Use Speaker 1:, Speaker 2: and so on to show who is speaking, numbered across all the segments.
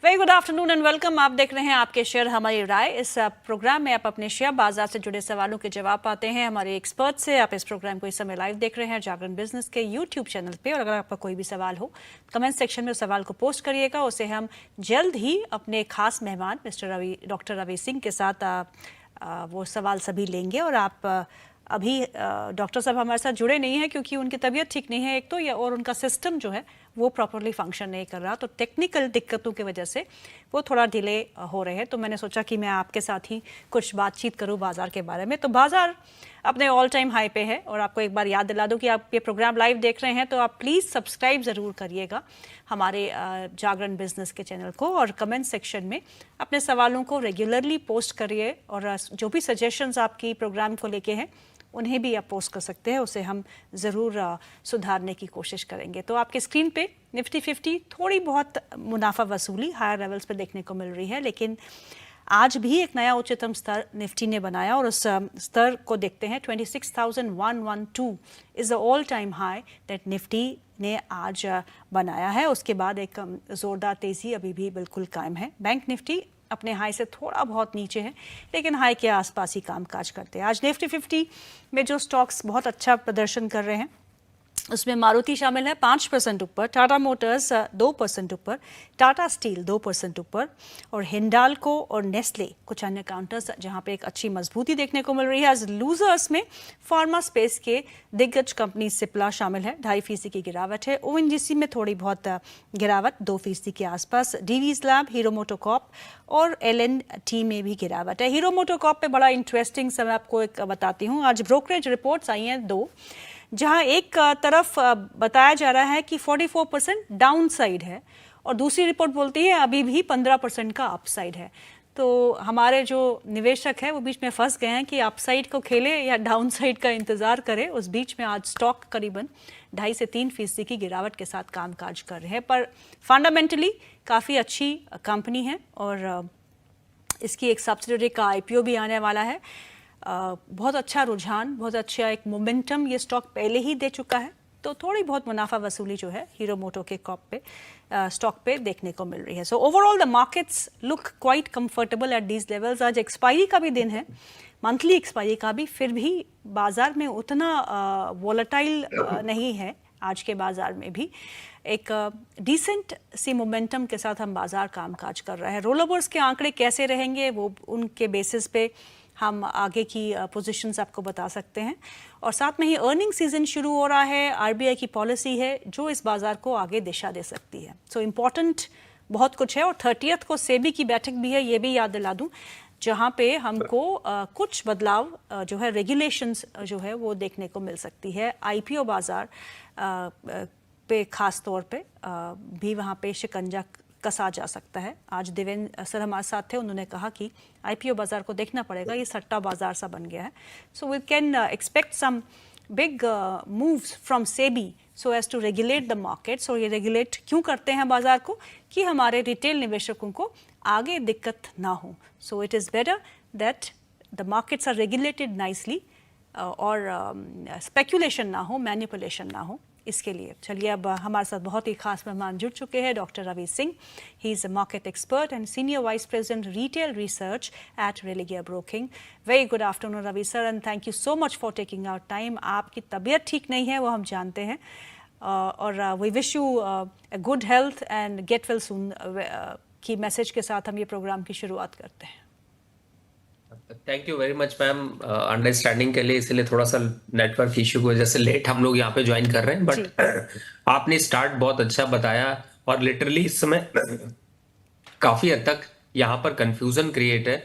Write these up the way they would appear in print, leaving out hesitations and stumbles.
Speaker 1: Very good afternoon and welcome. आप देख रहे हैं आपके शेयर हमारी राय। इस प्रोग्राम में आप अपने शेयर बाजार से जुड़े सवालों के जवाब पाते हैं हमारे एक्सपर्ट से। आप इस प्रोग्राम को इस समय लाइव देख रहे हैं जागरण बिजनेस के यूट्यूब चैनल पे। और अगर आपका कोई भी सवाल हो कमेंट सेक्शन में उस सवाल को पोस्ट करिएगा, उसे हम जल्द ही अपने खास मेहमान डॉक्टर रवि सिंह के साथ वो सवाल सभी लेंगे। और आप अभी डॉक्टर साहब हमारे साथ जुड़े नहीं हैं क्योंकि उनकी तबीयत ठीक नहीं है एक तो, या और उनका सिस्टम जो है वो प्रॉपरली फंक्शन नहीं कर रहा, तो टेक्निकल दिक्कतों की वजह से वो थोड़ा डिले हो रहे हैं। तो मैंने सोचा कि मैं आपके साथ ही कुछ बातचीत करूं बाजार के बारे में। तो बाजार अपने ऑल टाइम हाई पे है और आपको एक बार याद दिला दूं कि आप ये प्रोग्राम लाइव देख रहे हैं तो आप प्लीज़ सब्सक्राइब ज़रूर करिएगा हमारे जागरण बिजनेस के चैनल को, और कमेंट सेक्शन में अपने सवालों को रेगुलरली पोस्ट करिए। और जो भी सजेशंस आपकी प्रोग्राम को लेके हैं उन्हें भी आप पोस्ट कर सकते हैं, उसे हम ज़रूर सुधारने की कोशिश करेंगे। तो आपके स्क्रीन पे निफ्टी 50 थोड़ी बहुत मुनाफा वसूली हायर लेवल्स पे देखने को मिल रही है, लेकिन आज भी एक नया उच्चतम स्तर निफ्टी ने बनाया और उस स्तर को देखते हैं 26,112 is the all time high that Nifty ने आज बनाया है। उसके बाद एक ज़ोरदार तेज़ी अभी भी बिल्कुल कायम है। बैंक निफ्टी अपने हाई से थोड़ा बहुत नीचे है लेकिन हाई के आसपास ही कामकाज करते हैं। आज निफ्टी 50 में जो स्टॉक्स बहुत अच्छा प्रदर्शन कर रहे हैं उसमें मारुति शामिल है 5% ऊपर, टाटा मोटर्स 2% ऊपर, टाटा स्टील 2% ऊपर, और हिंडाल्को और नेस्ले कुछ अन्य काउंटर्स जहां पे एक अच्छी मजबूती देखने को मिल रही है। आज लूजर्स में फार्मा स्पेस के दिग्गज कंपनी सिप्ला शामिल है, 2.5% की गिरावट है। ओएनजीसी में थोड़ी बहुत गिरावट 2% के आसपास। डीवीज लैब, हीरो मोटोकॉर्प और एलएनटी में भी गिरावट है। हीरो मोटोकॉर्प पे बड़ा इंटरेस्टिंग समय आपको एक बताती हूँ। आज ब्रोकरेज रिपोर्ट्स आई हैं दो, जहां एक तरफ बताया जा रहा है कि 44% डाउन साइड है और दूसरी रिपोर्ट बोलती है अभी भी 15% का अपसाइड है। तो हमारे जो निवेशक हैं वो बीच में फंस गए हैं कि अपसाइड को खेले या डाउन साइड का इंतजार करें। उस बीच में आज स्टॉक करीबन 2.5 से 3% की गिरावट के साथ कामकाज कर रहे हैं, पर फंडामेंटली काफ़ी अच्छी कंपनी है और इसकी एक सब्सिडियरी का आईपीओ भी आने वाला है। बहुत अच्छा रुझान, बहुत अच्छा एक मोमेंटम ये स्टॉक पहले ही दे चुका है, तो थोड़ी बहुत मुनाफा वसूली जो है हीरो मोटो के स्टॉक पे देखने को मिल रही है। So overall the markets look quite comfortable at these levels. आज एक्सपायरी का भी दिन है, मंथली एक्सपायरी का भी, फिर भी बाजार में उतना वॉलेटाइल नहीं है। आज के बाजार में भी एक डिसेंट सी मोमेंटम के साथ हम बाजार कामकाज कर रहे हैं। रोल ओवर्स के आंकड़े कैसे रहेंगे वो उनके बेसिस पे हम आगे की पोजीशंस आपको बता सकते हैं। और साथ में ही अर्निंग सीजन शुरू हो रहा है, आरबीआई की पॉलिसी है जो इस बाजार को आगे दिशा दे सकती है। सो इम्पॉर्टेंट बहुत कुछ है। और 30th को सेबी की बैठक भी है, ये भी याद दिला दूं, जहां पे हमको कुछ बदलाव जो है रेगुलेशंस जो है वो देखने को मिल सकती है। आईपीओ बाजार पे खास तौर पे भी वहाँ पे शिकंजा कसा जा सकता है। आज देवेंद्र सर हमारे साथ थे, उन्होंने कहा कि आईपीओ बाजार को देखना पड़ेगा, ये सट्टा बाजार सा बन गया है। So we can expect some big moves from SEBI so as to regulate the markets. और ये रेगुलेट क्यों करते हैं बाजार को, कि हमारे रिटेल निवेशकों को आगे दिक्कत ना हो। So it is better that the markets are regulated nicely और स्पेकुलेशन ना हो, मैनिपुलेशन ना हो। इसके लिए चलिए अब हमारे साथ बहुत ही खास मेहमान जुड़ चुके हैं, doctor Ravi Singh. He is a market expert and senior vice president retail research at Religare broking. Very good afternoon Ravi sir and thank you so much for taking our time. आपकी तबीयत ठीक नहीं है वो हम जानते हैं, और we wish you good health and get well soon की मैसेज के साथ हम ये प्रोग्राम की शुरुआत करते हैं।
Speaker 2: Thank you very much ma'am understanding के लिए। इसलिए थोड़ा सा नेटवर्क इश्यू की वजह से लेट हम लोग यहाँ पे ज्वाइन कर रहे हैं, बट आपने स्टार्ट बहुत अच्छा बताया और लिटरली इस समय काफी हद तक यहाँ पर कंफ्यूजन क्रिएट है,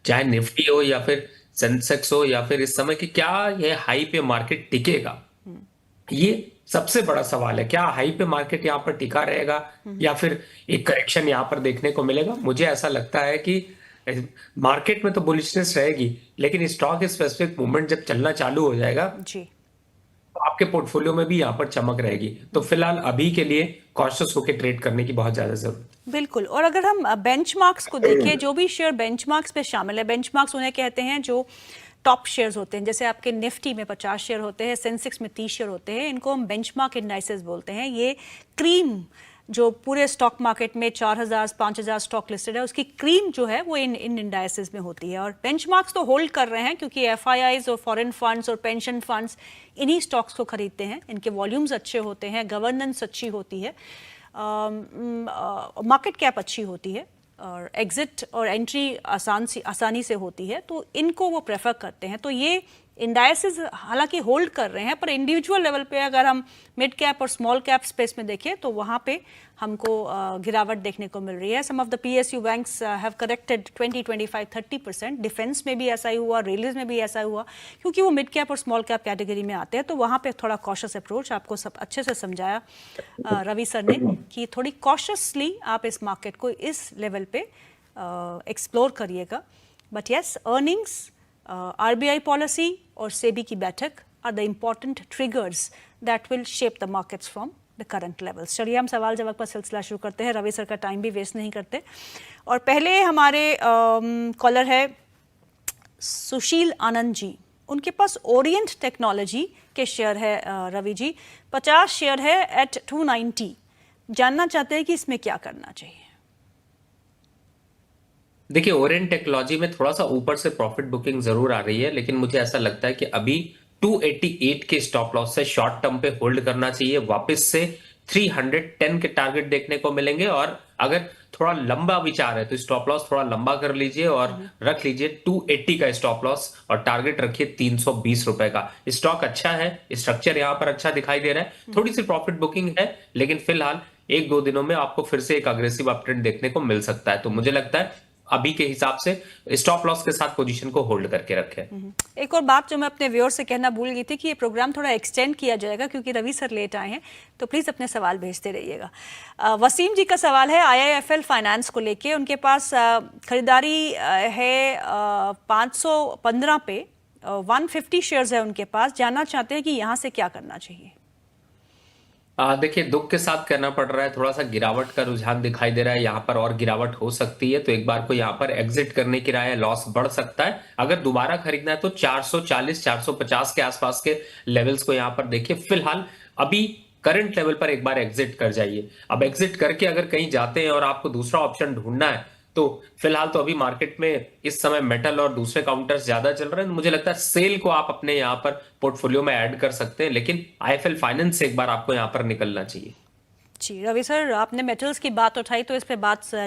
Speaker 2: चाहे निफ्टी हो या फिर सेंसेक्स हो या फिर इस समय कि क्या ये हाई पे मार्केट टिकेगा, ये सबसे बड़ा सवाल है। क्या हाई पे मार्केट यहाँ पर टिका रहेगा या फिर एक करेक्शन यहाँ पर देखने को मिलेगा। मुझे ऐसा लगता है कि मार्केट में तो बुलिशनेस रहेगी, लेकिन स्टॉक स्पेसिफिक मूवमेंट जब चलना चालू हो जाएगा
Speaker 1: जी,
Speaker 2: तो आपके पोर्टफोलियो में भी यहाँ पर चमक रहेगी। तो फिलहाल अभी के लिए कॉशियस होकर ट्रेड करने की बहुत ज्यादा जरूरत है।
Speaker 1: बिल्कुल। और अगर हम बेंचमार्क्स को देखें, जो भी शेयर बेंचमार्क्स पे शामिल है, बेंचमार्क्स उन्हें कहते हैं जो टॉप शेयर्स होते हैं। जैसे आपके निफ्टी में 50 शेयर होते हैं, सेंसेक्स में 30 शेयर होते हैं, इनको हम बेंचमार्क इंडाइसेस बोलते हैं। ये क्रीम जो पूरे स्टॉक मार्केट में 4,000-5,000 स्टॉक लिस्टेड है, उसकी क्रीम जो है वो इन इंडाइसेस में होती है। और बेंचमार्क्स तो होल्ड कर रहे हैं क्योंकि एफआईआईज और फॉरेन फंड्स और पेंशन फंड्स इन्हीं स्टॉक्स को खरीदते हैं, इनके वॉल्यूम्स अच्छे होते हैं, गवर्नेंस अच्छी होती है, मार्केट कैप अच्छी होती है और एग्जिट और एंट्री आसानी से होती है, तो इनको वो प्रेफर करते हैं। तो ये इंडाइसेस हालांकि होल्ड कर रहे हैं, पर इंडिविजुअल लेवल पे अगर हम मिड कैप और स्मॉल कैप स्पेस में देखें तो वहाँ पे हमको गिरावट देखने को मिल रही है। Some of the PSU banks have corrected 20, 25, 30%। Defence में भी ऐसा ही हुआ, रेलवेज में भी ऐसा हुआ, क्योंकि वो मिड कैप और स्मॉल कैप कैटेगरी में आते हैं। तो वहाँ पे थोड़ा कॉशियस अप्रोच आपको सब अच्छे से समझाया रवि सर ने कि थोड़ी कॉशियसली आप इस मार्केट को इस लेवल पे एक्सप्लोर करिएगा। But yes, earnings, RBI policy और सेबी की बैठक are the important triggers that will shape the markets from the current levels. चलिए हम सवाल जवाब का सिलसिला शुरू करते हैं, रवि सर का टाइम भी वेस्ट नहीं करते। और पहले हमारे कॉलर है सुशील आनंद जी, उनके पास ओरिएंट टेक्नोलॉजी के शेयर है रवि जी, 50 शेयर है एट 290। जानना चाहते हैं कि इसमें क्या करना चाहिए।
Speaker 2: देखिए, ओरिएंट टेक्नोलॉजी में थोड़ा सा ऊपर से प्रॉफिट बुकिंग जरूर आ रही है, लेकिन मुझे ऐसा लगता है कि अभी 288 के स्टॉप लॉस से शॉर्ट टर्म पे होल्ड करना चाहिए। वापस से 310 के टारगेट देखने को मिलेंगे, और अगर थोड़ा लंबा विचार है तो स्टॉप लॉस थोड़ा लंबा कर लीजिए और रख लीजिए 280 का स्टॉप लॉस, और टारगेट रखिए 320 रुपए का। स्टॉक अच्छा है, स्ट्रक्चर यहाँ पर अच्छा दिखाई दे रहा है, थोड़ी सी प्रॉफिट बुकिंग है, लेकिन फिलहाल 1-2 दिनों में आपको फिर से एक अग्रेसिव अपट्रेंड देखने को मिल सकता है। तो मुझे लगता है अभी के हिसाब से स्टॉप लॉस के साथ पोजीशन को होल्ड करके रखें।
Speaker 1: एक और बात जो मैं अपने व्यूअर से कहना भूल गई थी कि ये प्रोग्राम थोड़ा एक्सटेंड किया जाएगा क्योंकि रवि सर लेट आए हैं, तो प्लीज अपने सवाल भेजते रहिएगा। वसीम जी का सवाल है IIFL फाइनेंस को लेके, उनके पास खरीदारी है 515 पे, 150 शेयर्स है उनके पास। जानना चाहते हैं कि यहाँ से क्या करना चाहिए।
Speaker 2: देखिए, दुख के साथ कहना पड़ रहा है, थोड़ा सा गिरावट का रुझान दिखाई दे रहा है, यहाँ पर और गिरावट हो सकती है, तो एक बार को यहाँ पर एग्जिट करने की राय है, लॉस बढ़ सकता है। अगर दोबारा खरीदना है तो 440 450 के आसपास के लेवल्स को यहाँ पर देखिए। फिलहाल अभी करंट लेवल पर एक बार एग्जिट कर जाइए। अब एग्जिट करके अगर कहीं जाते हैं और आपको दूसरा ऑप्शन ढूंढना है, तो फिलहाल तो अभी मार्केट में इस समय मेटल और दूसरे काउंटर्स ज्यादा चल रहे हैं। मुझे लगता है सेल को आप अपने यहां पर पोर्टफोलियो में ऐड कर सकते हैं, लेकिन IIFL फाइनेंस से एक बार आपको यहां पर निकलना चाहिए।
Speaker 1: जी रवि सर, आपने मेटल्स की बात उठाई तो इस पे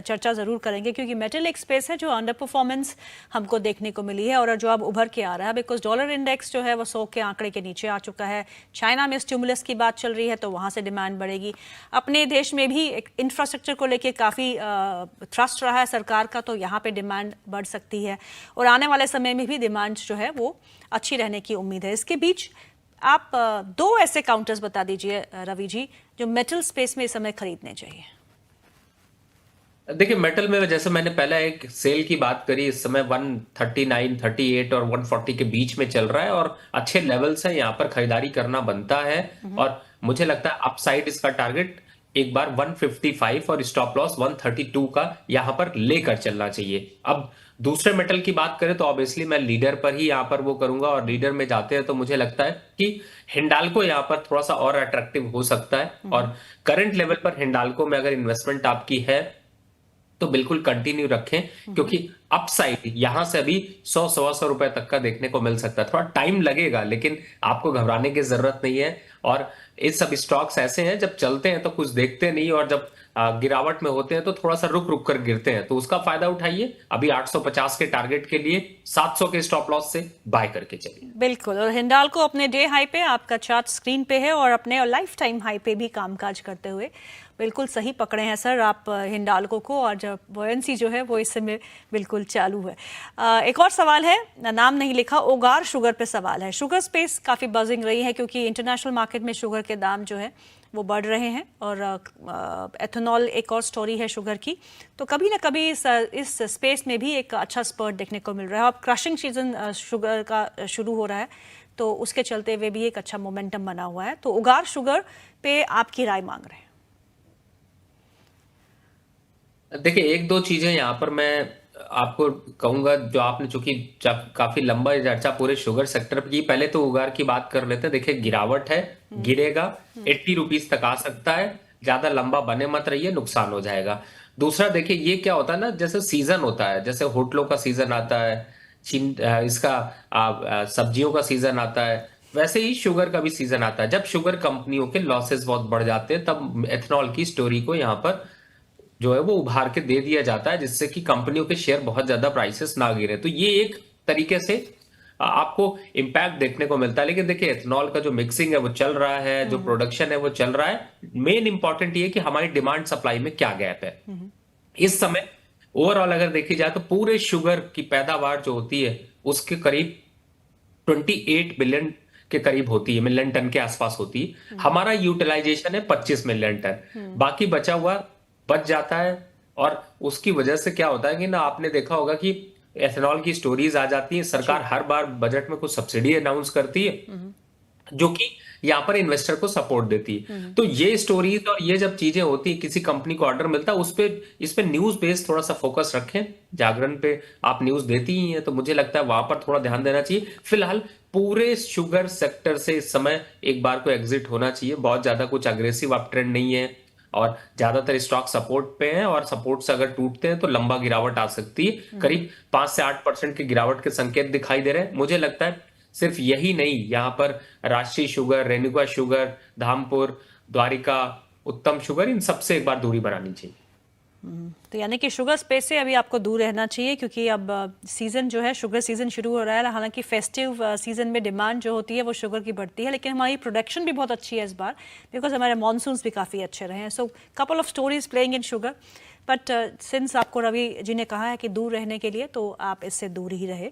Speaker 1: चर्चा जरूर करेंगे, क्योंकि मेटल एक स्पेस है जो अंडर परफॉर्मेंस हमको देखने को मिली है और जो अब उभर के आ रहा है, बिकॉज डॉलर इंडेक्स जो है वो 100 के आंकड़े के नीचे आ चुका है। चाइना में स्टिमुलस की बात चल रही है तो वहाँ से डिमांड बढ़ेगी। अपने देश में भी एक इंफ्रास्ट्रक्चर को लेके काफ़ी थ्रस्ट रहा है सरकार का, तो यहाँ पे डिमांड बढ़ सकती है और आने वाले समय में भी डिमांड जो है वो अच्छी रहने की उम्मीद है। इसके बीच आप दो ऐसे काउंटर्स बता दीजिए रवि जी जो मेटल स्पेस में इस समय खरीदने चाहिए।
Speaker 2: देखिए, मेटल में जैसे मैंने पहले एक सेल की बात करी, इस समय 139, 38 और 140 के बीच में चल रहा है और अच्छे लेवल्स हैं, यहाँ पर खरीदारी करना बनता है। और मुझे लगता है अपसाइड इसका टारगेट एक बार 155 और स्टॉप लॉस 132 का यहाँ पर लेकर चलना चाहिए। अब दूसरे मेटल की बात करें तो ऑब्वियसली मैं लीडर पर ही यहाँ पर वो करूंगा, और लीडर में जाते हैं तो मुझे लगता है कि हिंडाल्को यहाँ पर थोड़ा सा और अट्रैक्टिव हो सकता है। और करंट लेवल पर हिंडाल्को में अगर इन्वेस्टमेंट आपकी है तो बिल्कुल कंटिन्यू रखें, क्योंकि अपसाइड यहां से अभी 100-125 रुपए तक का देखने को मिल सकता है। थोड़ा टाइम लगेगा, लेकिन आपको घबराने की जरूरत नहीं है। और ये सब स्टॉक्स ऐसे हैं, जब चलते हैं तो कुछ देखते नहीं, और जब गिरावट में होते हैं तो थोड़ा सा रुक रुक कर गिरते हैं, तो उसका फायदा उठाइए। अभी 850 के टारगेट के लिए 700 के स्टॉप लॉस से बाय करके चलिए।
Speaker 1: बिल्कुल, और हिंडाल्को अपने डे हाई पे, आपका चार्ट स्क्रीन पे है, और अपने लाइफ टाइम हाई पे भी कामकाज करते हुए बिल्कुल सही पकड़े हैं सर आप हिंडाल्को को, और जब बॉयंसी जो है वो इस समय बिल्कुल चालू है। एक और सवाल है, नाम नहीं लिखा, ओगार शुगर पे सवाल है। शुगर स्पेस काफ़ी बजिंग रही है क्योंकि इंटरनेशनल मार्केट में शुगर के दाम जो है वो बढ़ रहे हैं, और एथेनॉल एक और स्टोरी है शुगर की, तो कभी ना कभी इस स्पेस में भी एक अच्छा स्पर्ट देखने को मिल रहा है। अब क्रशिंग सीजन शुगर का शुरू हो रहा है, तो उसके चलते हुए भी एक अच्छा मोमेंटम बना हुआ है। तो उगार शुगर पे आपकी राय मांग रहे हैं।
Speaker 2: देखिए, एक दो चीजें यहाँ पर मैं आपको कहूंगा, जो आपने चूंकि काफी लंबा चर्चा पूरे शुगर सेक्टर की, पहले तो उगार की बात कर लेते हैं। देखिए, गिरावट है, गिरेगा, 80 रुपीज तक आ सकता है, ज्यादा लंबा बने मत रहिए, नुकसान हो जाएगा। दूसरा देखिए, ये क्या होता है ना, जैसे सीजन होता है, जैसे होटलों का सीजन आता है, इसका सब्जियों का सीजन आता है, वैसे ही शुगर का भी सीजन आता है। जब शुगर कंपनियों के लॉसेस बहुत बढ़ जाते हैं, तब एथेनॉल की स्टोरी को यहाँ पर जो है वो उभार के दे दिया जाता है, जिससे कि कंपनियों के शेयर बहुत ज्यादा प्राइसेस ना गिरे। तो ये एक तरीके से आपको इम्पैक्ट देखने को मिलता है। लेकिन देखिए, एथेनॉल का जो मिक्सिंग है वो चल रहा है, जो प्रोडक्शन है वो चल रहा है। मेन इंपॉर्टेंट ये है कि हमारी डिमांड सप्लाई में क्या गैप है इस समय। ओवरऑल अगर देखी जाए तो पूरे शुगर की पैदावार जो होती है उसके करीब 28 बिलियन के करीब होती है, मिलियन टन के आसपास होती है। हमारा यूटिलाइजेशन है 25 मिलियन टन, बाकी बचा हुआ बच जाता है। और उसकी वजह से क्या होता है कि ना, आपने देखा होगा कि एथेनॉल की स्टोरीज आ जाती है, सरकार हर बार बजट में कुछ सब्सिडी अनाउंस करती है जो कि यहाँ पर इन्वेस्टर को सपोर्ट देती है। तो ये स्टोरीज और ये जब चीजें होती है, किसी कंपनी को ऑर्डर मिलता है, इस पे न्यूज बेस्ड थोड़ा सा फोकस रखें। जागरण पे आप न्यूज देती ही हैं, तो मुझे लगता है वहां पर थोड़ा ध्यान देना चाहिए। फिलहाल पूरे शुगर सेक्टर से इस समय एक बार को एग्जिट होना चाहिए। बहुत ज्यादा कुछ अग्रेसिव अप ट्रेंड नहीं है, और ज्यादातर स्टॉक सपोर्ट पे हैं, और सपोर्ट से अगर टूटते हैं तो लंबा गिरावट आ सकती है। करीब 5 से 8% की गिरावट के संकेत दिखाई दे रहे हैं। मुझे लगता है सिर्फ यही नहीं, यहाँ पर राष्ट्रीय शुगर, रेणुका शुगर, धामपुर, द्वारिका, उत्तम शुगर, इन सबसे एक बार दूरी बनानी चाहिए।
Speaker 1: तो यानी कि शुगर स्पेस से अभी आपको दूर रहना चाहिए, क्योंकि अब सीजन जो है, शुगर सीजन शुरू हो रहा है। हालांकि फेस्टिव सीजन में डिमांड जो होती है वो शुगर की बढ़ती है, लेकिन हमारी प्रोडक्शन भी बहुत अच्छी है इस बार, बिकॉज हमारे मानसून्स भी काफ़ी अच्छे रहे हैं। So couple of stories playing in sugar, but since आपको रवि जी ने कहा है कि दूर रहने के लिए, तो आप इससे दूर ही रहे।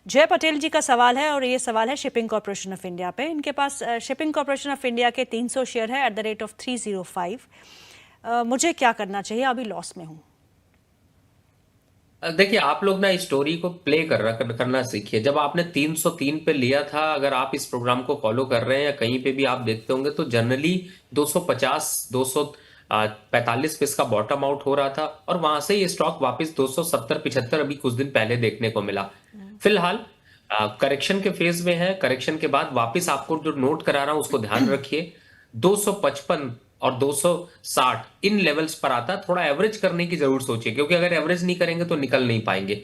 Speaker 1: जय पटेल जी का सवाल है, और ये सवाल है शिपिंग कॉर्पोरेशन ऑफ इंडिया पे। इनके पास शिपिंग कॉर्पोरेशन ऑफ इंडिया के 300 शेयर है एट द रेट ऑफ 305। मुझे क्या करना चाहिए, अभी लॉस में हूँ।
Speaker 2: देखिए, आप लोग ना इस स्टोरी को प्ले करना सीखिए। जब आपने 303 पे लिया था, अगर आप इस प्रोग्राम को फॉलो कर रहे हैं या कहीं पे भी आप देखते होंगे, तो जनरली 250 245 पे इसका बॉटम आउट हो रहा था, और वहां से ये स्टॉक वापस 270 75 अभी कुछ दिन पहले देखने को मिला। फिलहाल करेक्शन के फेज में है। करेक्शन के बाद वापस आपको जो नोट करा रहा हूं उसको ध्यान रखिए। 255 और 260 इन लेवल्स पर आता है। थोड़ा एवरेज करने की जरूर सोचिए, क्योंकि अगर एवरेज नहीं करेंगे तो निकल नहीं पाएंगे।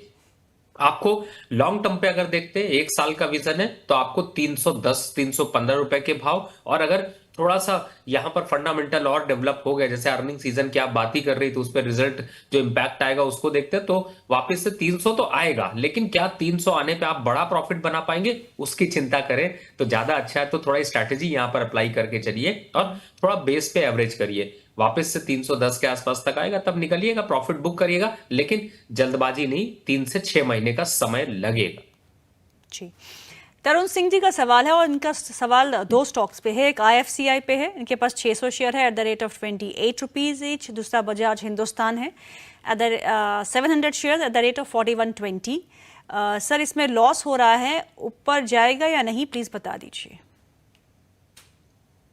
Speaker 2: आपको लॉन्ग टर्म पे अगर देखते हैं, 1 साल का विजन है, तो आपको 310 315 रुपए के भाव, और अगर थोड़ा सा यहां पर फंडामेंटल और डेवलप हो गया, जैसे अर्निंग सीजन की आप बात ही कर रही थी, उस पर रिजल्ट जो इंपैक्ट आएगा उसको देखते हैं, तो वापस से 300 तो आएगा। लेकिन क्या 300 आने पे आप बड़ा प्रॉफिट बना पाएंगे, उसकी चिंता करें तो ज्यादा अच्छा है। तो थोड़ा स्ट्रैटेजी यहां पर अप्लाई करके चलिए, और थोड़ा बेस पे एवरेज करिए। वापस से 310 के आसपास तक आएगा, तब निकलिएगा, प्रॉफिट बुक करिएगा। लेकिन जल्दबाजी नहीं, 3 से 6 महीने का समय लगेगा।
Speaker 1: जी, तरुण सिंह जी का सवाल है, और इनका सवाल 2 स्टॉक्स पे है। एक IFCI पे है, इनके पास 600 शेयर है at the rate of 28 rupees each. दूसरा बजाज हिंदुस्तान है at the 700 share at the rate of 4120। Sir, इसमें लॉस हो रहा है, ऊपर जाएगा या नहीं, प्लीज बता दीजिए।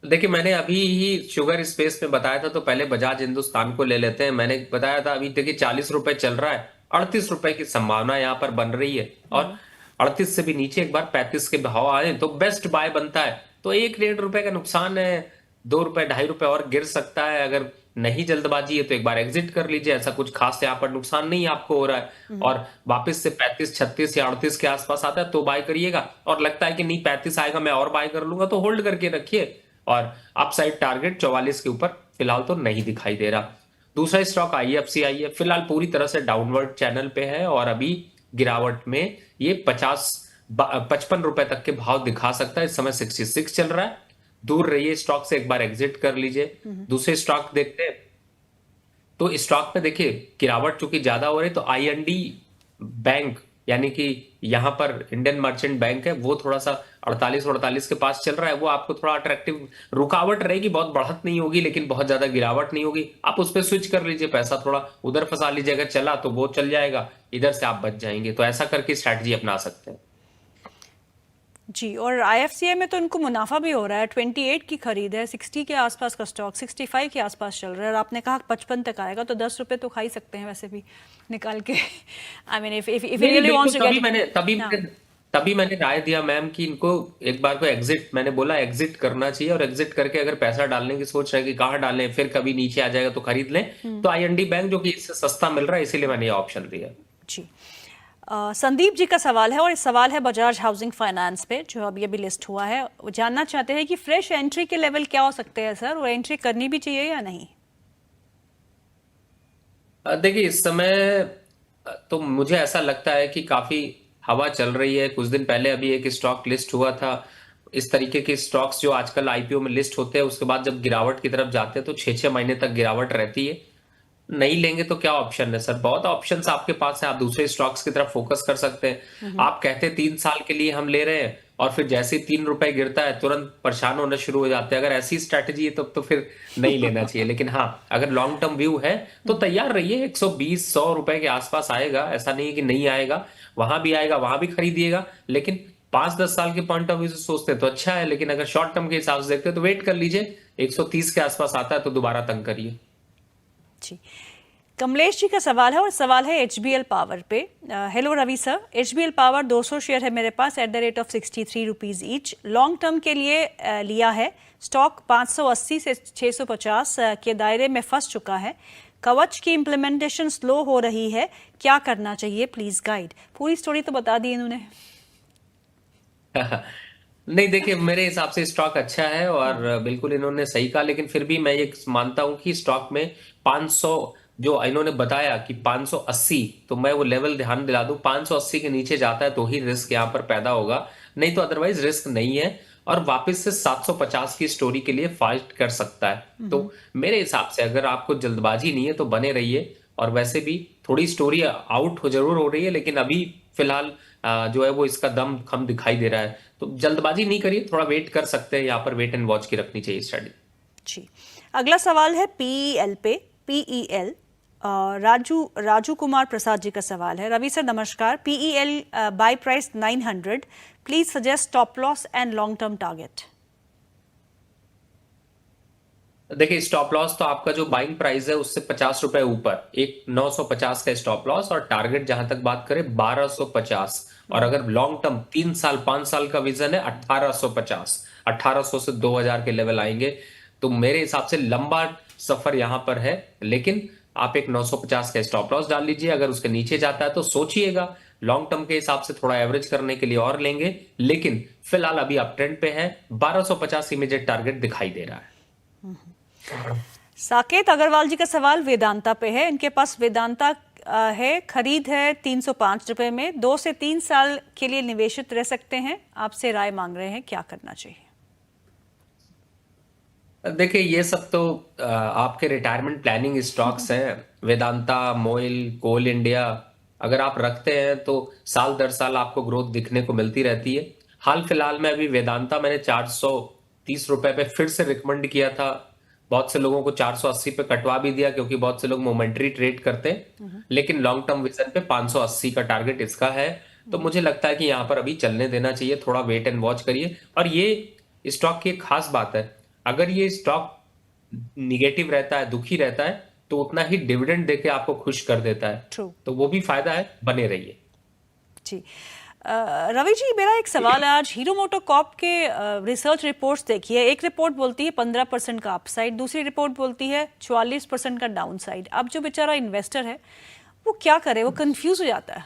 Speaker 2: देखिए, मैंने अभी ही शुगर स्पेस में बताया था, तो पहले बजाज हिंदुस्तान को ले लेते हैं। मैंने बताया था, अभी देखिए 40 रुपए चल रहा है, 38 रुपए की संभावना यहाँ पर बन रही है, और 38 से भी नीचे एक बार 35 के भाव आए तो बेस्ट बाय बनता है। तो 1-1.5 रुपए का नुकसान है, 2 रुपए 2.5 रुपए और गिर सकता है। अगर नहीं जल्दबाजी है तो एक बार एग्जिट कर लीजिए, ऐसा कुछ खास यहाँ पर नुकसान नहीं आपको हो रहा है। और वापस से 35 36 या 38 के आसपास आता है तो बाय करिएगा, और लगता है कि नहीं 35 आएगा मैं और बाय कर लूंगा, तो होल्ड करके रखिए। और अपसाइड टारगेट 44 के ऊपर फिलहाल तो नहीं दिखाई दे रहा। दूसरा स्टॉक IFCI है, फिलहाल पूरी तरह से डाउनवर्ड चैनल पे है, और अभी गिरावट में ये 55 रुपए तक के भाव दिखा सकता है। इस समय 66 चल रहा है। दूर रहिए स्टॉक से, एक बार एग्जिट कर लीजिए। दूसरे स्टॉक देखते हैं, तो स्टॉक में देखिए गिरावट चूंकि ज्यादा हो रही, तो IND बैंक, यानी कि यहां पर इंडियन मर्चेंट बैंक है, वो थोड़ा सा 48 के पास चल रहा है। वो आपको थोड़ा अट्रैक्टिव, रुकावट रहेगी, बहुत बढ़त नहीं होगी, लेकिन बहुत ज्यादा गिरावट नहीं होगी। आप उस पर स्विच कर लीजिए, पैसा थोड़ा उधर फंसा लीजिए। अगर चला तो वो चल जाएगा, इधर से आप बच जाएंगे। तो ऐसा करके स्ट्रैटेजी अपना सकते हैं।
Speaker 1: जी, और IFCI में तो इनको मुनाफा भी हो रहा है। 28 की खरीद है, 60 के आसपास का स्टॉक 65 के आसपास चल रहा है, और आपने कहा 55 तक आएगा, तो 10 रुपए तो खा ही सकते हैं वैसे भी निकाल के। आई मीन इफ
Speaker 2: नहीं,
Speaker 1: रियली
Speaker 2: बिल्कुल,
Speaker 1: वांट्स टू गेट।
Speaker 2: तभी मैंने राय दिया मैम कि इनको एक बार को एग्जिट, मैंने बोला एग्जिट करना चाहिए, और एग्जिट करके अगर पैसा डालने की सोच रहे हैं कि कहाँ डालें, फिर कभी नीचे आ जाएगा तो खरीद लें, तो आईएनडी बैंक जो कि इससे सस्ता मिल रहा है, इसीलिए मैंने ये ऑप्शन दिया।
Speaker 1: जी। संदीप जी का सवाल है, और ये सवाल है बजाज हाउसिंग फाइनेंस पे, जो अभी अभी लिस्ट हुआ है। वो जानना चाहते हैं कि फ्रेश एंट्री के लेवल क्या हो सकते हैं सर, वो एंट्री करनी भी चाहिए या नहीं?
Speaker 2: देखिए इस समय तो मुझे ऐसा लगता है कि काफी हवा चल रही है। कुछ दिन पहले अभी एक स्टॉक लिस्ट हुआ था। इस तरीके के स्टॉक्स जो आजकल आईपीओ में लिस्ट होते हैं, उसके बाद जब गिरावट की तरफ जाते हैं तो 6-6 महीने तक गिरावट रहती है। नहीं लेंगे तो क्या ऑप्शन है सर? बहुत ऑप्शंस आपके पास है, आप दूसरे स्टॉक्स की तरफ फोकस कर सकते हैं। आप कहते हैं 3 साल के लिए हम ले रहे हैं, और फिर जैसे ही 3 रुपए गिरता है तुरंत परेशान होना शुरू हो जाते हैं। अगर ऐसी स्ट्रैटेजी है तब तो फिर नहीं लेना चाहिए। लेकिन हाँ, अगर लॉन्ग टर्म व्यू है तो तैयार रहिए। 120-100 रुपए के आसपास आएगा, ऐसा नहीं है कि नहीं आएगा। वहां भी आएगा, वहां भी खरीदिएगा। लेकिन 5-10 साल के पॉइंट ऑफ व्यू से सोचते हैं तो अच्छा है, लेकिन अगर शॉर्ट टर्म के हिसाब से देखते हैं तो वेट कर लीजिए। 130 के आसपास आता है तो दोबारा तंग करिए।
Speaker 1: जी। कमलेश जी का सवाल है, और सवाल है एचबीएल पावर पे। Hello Ravi sir, HBL power 200 share है मेरे पास at the rate of 63 rupees each. Long term के लिए लिया है। स्टॉक 580 से 650 के दायरे में फंस चुका है। कवच की इम्प्लीमेंटेशन स्लो हो रही है, क्या करना चाहिए, प्लीज गाइड। पूरी स्टोरी तो बता दी इन्होंने।
Speaker 2: नहीं देखिए, मेरे हिसाब से स्टॉक अच्छा है, और बिल्कुल इन्होंने सही कहा। लेकिन फिर भी मैं ये मानता हूं कि स्टॉक में 500 जो इन्होंने बताया कि 580, तो मैं वो लेवल ध्यान दिला दूं, 580 के नीचे जाता है तो ही रिस्क यहां पर पैदा होगा, नहीं तो अदरवाइज रिस्क नहीं है। और वापस से 750 की स्टोरी के लिए फाइट कर सकता है। तो मेरे हिसाब से अगर आपको जल्दबाजी नहीं है तो बने रहिए। और वैसे भी थोड़ी स्टोरी आउट हो जरूर हो रही है, लेकिन अभी फिलहाल जो है वो इसका दम खम दिखाई दे रहा है। तो जल्दबाजी नहीं करिए, थोड़ा वेट कर सकते हैं। यहाँ पर वेट एंड वॉच की रखनी चाहिए स्टडी।
Speaker 1: जी। अगला सवाल है पीईएल पे। पीईएल राजू कुमार प्रसाद जी का सवाल है। रवि सर नमस्कार, PEL buy price 900, please suggest stop loss and long term target.
Speaker 2: देखिए स्टॉप लॉस तो आपका जो बाइंग प्राइस है उससे 50 रुपए ऊपर, एक 950 का स्टॉप लॉस, और टारगेट जहां तक बात करें 1250। और अगर लॉन्ग टर्म 3 साल 5 साल का विजन है 1850, 1800 से 2000 के लेवल आएंगे। तो मेरे हिसाब से लंबा सफर यहां पर है। लेकिन आप एक 950 का स्टॉप लॉस डाल लीजिए। अगर उसके नीचे जाता है तो सोचिएगा, लॉन्ग टर्म के हिसाब से थोड़ा एवरेज करने के लिए और लेंगे। लेकिन फिलहाल अभी आप ट्रेंड पे है, 1250 इमीडिएट टारगेट दिखाई दे रहा है।
Speaker 1: साकेत अग्रवाल जी का सवाल वेदांता पे है। इनके पास वेदांता है, खरीद है 305 रुपए में, 2 से 3 साल के लिए निवेशित रह सकते हैं। आपसे राय मांग रहे हैं, क्या करना चाहिए?
Speaker 2: देखिए ये सब तो आपके रिटायरमेंट प्लानिंग स्टॉक्स हैं। वेदांता, मोइल, कोल इंडिया अगर आप रखते हैं तो साल दर साल आपको ग्रोथ दिखने को मिलती रहती है। हाल फिलहाल में अभी वेदांता मैंने 430 रुपए पे फिर से रिकमेंड किया था। बहुत से लोगों को 480 पे कटवा भी दिया, क्योंकि बहुत से लोग मोमेंटरी ट्रेड करते हैं। लेकिन लॉन्ग टर्म विजन पे 580 का टारगेट इसका है। तो मुझे लगता है कि यहाँ पर अभी चलने देना चाहिए, थोड़ा वेट एंड वॉच करिए। और ये स्टॉक की एक खास बात है, अगर ये स्टॉक निगेटिव रहता है, दुखी रहता है, तो उतना ही डिविडेंड देके आपको खुश कर देता है।
Speaker 1: ट्रू।
Speaker 2: तो वो भी फायदा है, बने रहिए।
Speaker 1: जी। रवि जी, मेरा एक सवाल है। आज हीरो मोटोकॉर्प के रिसर्च रिपोर्ट्स देखिए। एक रिपोर्ट बोलती है 15% का अपसाइड, दूसरी रिपोर्ट बोलती है 44% का डाउनसाइड। अब जो बेचारा इन्वेस्टर है वो क्या करे, वो कंफ्यूज हो जाता है।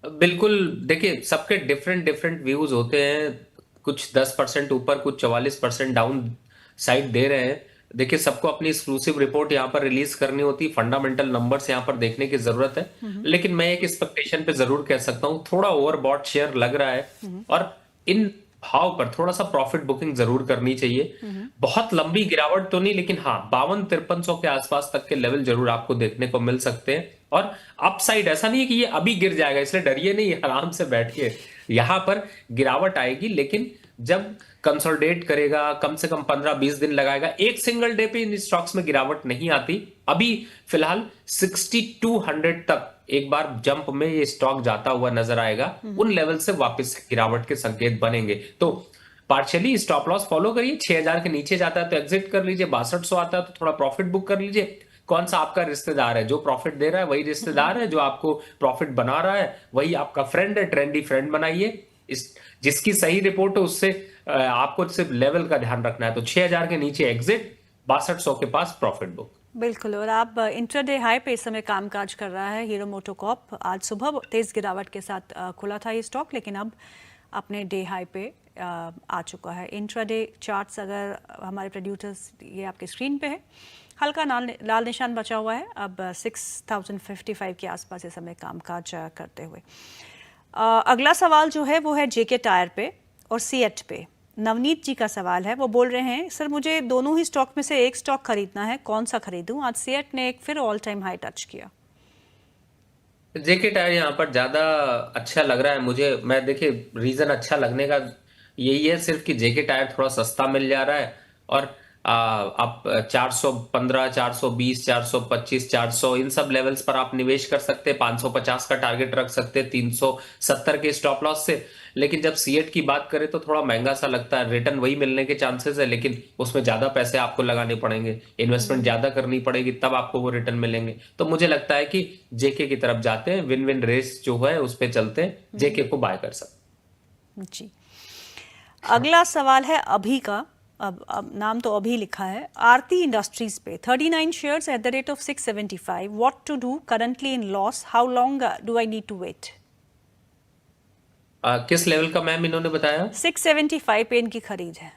Speaker 2: बिल्कुल, देखिए सबके डिफरेंट डिफरेंट व्यूज होते हैं। कुछ 10% ऊपर, कुछ 44% डाउन साइड दे रहे हैं। देखिए सबको अपनी एक्सक्लूसिव रिपोर्ट यहाँ पर रिलीज करनी होती, फंडामेंटल नंबर्स यहाँ पर देखने की जरूरत है। लेकिन मैं एक एक्सपेक्टेशन पे जरूर कह सकता हूँ, थोड़ा ओवरबॉट शेयर लग रहा है, और इन भाव पर थोड़ा सा प्रॉफिट बुकिंग जरूर करनी चाहिए। बहुत लंबी गिरावट तो नहीं, लेकिन हाँ 52-5300 के आसपास तक के लेवल जरूर आपको देखने को मिल सकते हैं। और अपसाइड ऐसा नहीं है कि ये अभी गिर जाएगा, इसलिए डरिए नहीं, आराम से बैठ के यहां पर गिरावट आएगी। लेकिन जब कंसोलिडेट करेगा, कम से कम 15-20 दिन लगाएगा, एक सिंगल डे पे इन स्टॉक्स में गिरावट नहीं आती। अभी फिलहाल 6200 तक एक बार जंप में ये स्टॉक जाता हुआ नजर आएगा। उन लेवल से वापस गिरावट के संकेत बनेंगे। तो पार्शियली स्टॉप लॉस फॉलो करिए। 6000 के नीचे जाता है तो एग्जिट कर लीजिए, 6200 आता है तो थोड़ा प्रॉफिट बुक कर लीजिए, कौन सा आपका रिश्तेदार है? जो प्रॉफिट दे रहा है वही रिश्तेदार है, जो आपको प्रॉफिट बना रहा है वही आपका फ्रेंड है। ट्रेंडी फ्रेंड बनाइए। इस जिसकी सही रिपोर्ट है उससे आपको सिर्फ लेवल का ध्यान रखना है। तो 6000 के नीचे एग्जिट, 6200 के पास प्रॉफिट बुक।
Speaker 1: बिल्कुल। और आप इंट्राडे हाई पे इस समय कामकाज कर रहा है हीरो मोटोकॉर्प। आज सुबह तेज गिरावट के साथ खुला था ये स्टॉक, लेकिन अब अपने डे हाई पे आ चुका है। इंट्राडे चार्ट्स अगर हमारे प्रोड्यूसर्स, ये आपके स्क्रीन पे है, हल्का लाल निशान बचा हुआ है। अब 6055 के आसपास इस समय कामकाज करते हुए। अगला सवाल जो है वो है जेके टायर पे और सीएट पे। नवनीत जी का सवाल है, वो बोल रहे हैं सर मुझे दोनों ही स्टॉक में से एक स्टॉक खरीदना है, कौन सा खरीदूं? आज सीएट ने एक फिर ऑल टाइम हाई टच किया।
Speaker 2: जेके टायर यहाँ पर ज्यादा अच्छा लग रहा है मुझे। मैं देखिए रीजन अच्छा लगने का यही है सिर्फ कि जेके टायर थोड़ा सस्ता मिल जा रहा है। और आप 415, 420, 425, 400 इन सब लेवल्स पर आप निवेश कर सकते हैं। 550 का टारगेट रख सकते हैं 370 के स्टॉप लॉस से। लेकिन जब सीएट की बात करें तो थोड़ा महंगा सा लगता है। रिटर्न वही मिलने के चांसेस है, लेकिन उसमें ज्यादा पैसे आपको लगाने पड़ेंगे, इन्वेस्टमेंट ज्यादा करनी पड़ेगी, तब आपको वो रिटर्न मिलेंगे। तो मुझे लगता है कि जेके की तरफ जाते हैं, विन विन रेस जो है उस पर चलते हैं, जेके को बाय कर सकते
Speaker 1: जी। अगला सवाल है अभी का। अब नाम तो अभी लिखा है। आरती इंडस्ट्रीज पे 39 shares at the rate of 675। What to do? Currently in loss. How long do I need to wait?
Speaker 2: किस लेवल का मैम इन्होंने बताया?
Speaker 1: 675 पे इनकी खरीद है।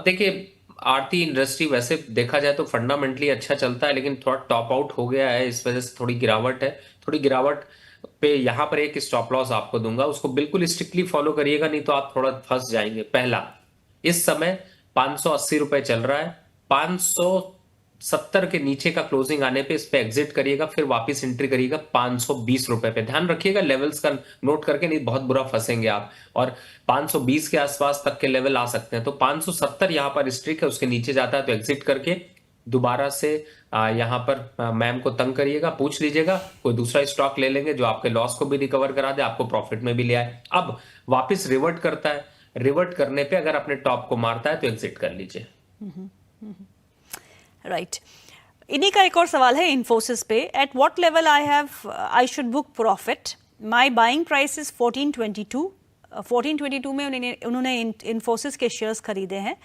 Speaker 2: देखिए आरती इंडस्ट्री वैसे देखा जाए तो फंडामेंटली अच्छा चलता है, लेकिन थोड़ा टॉप आउट हो गया है, इस वजह से थोड़ी गिरावट है। थोड़ी गिरावट पे यहाँ पर एक स्टॉप लॉस आपको दूंगा, उसको बिल्कुल स्ट्रिक्टली फॉलो करिएगा, नहीं तो आप थोड़ा फंस जाएंगे। पहला, इस समय 580 रुपए चल रहा है। 570 के नीचे का क्लोजिंग आने पे इस पे एग्जिट करिएगा, फिर वापस एंट्री करिएगा 520 रुपए पे। ध्यान रखिएगा लेवल्स का नोट करके, नहीं बहुत बुरा फंसेंगे आप। और 520 के आसपास तक के लेवल आ सकते हैं। तो 570 यहां पर स्ट्रिक है, उसके नीचे जाता है तो एग्जिट करके दोबारा से यहां पर मैम को तंग करिएगा, पूछ लीजिएगा, कोई दूसरा स्टॉक ले लेंगे जो आपके लॉस को भी रिकवर करा दे, आपको प्रॉफिट में भी ले आए। अब वापस रिवर्ट करता है, रिवर्ट करने पे अगर अपने टॉप को मारता है तो एग्जिट कर लीजिए।
Speaker 1: राइट। इन्हीं का एक और सवाल है इन्फोसिस पे। At what level I should book profit? My buying price is 1422। 1422 में उन्होंने इन्फोसिस के शेयर्स खरीदे हैं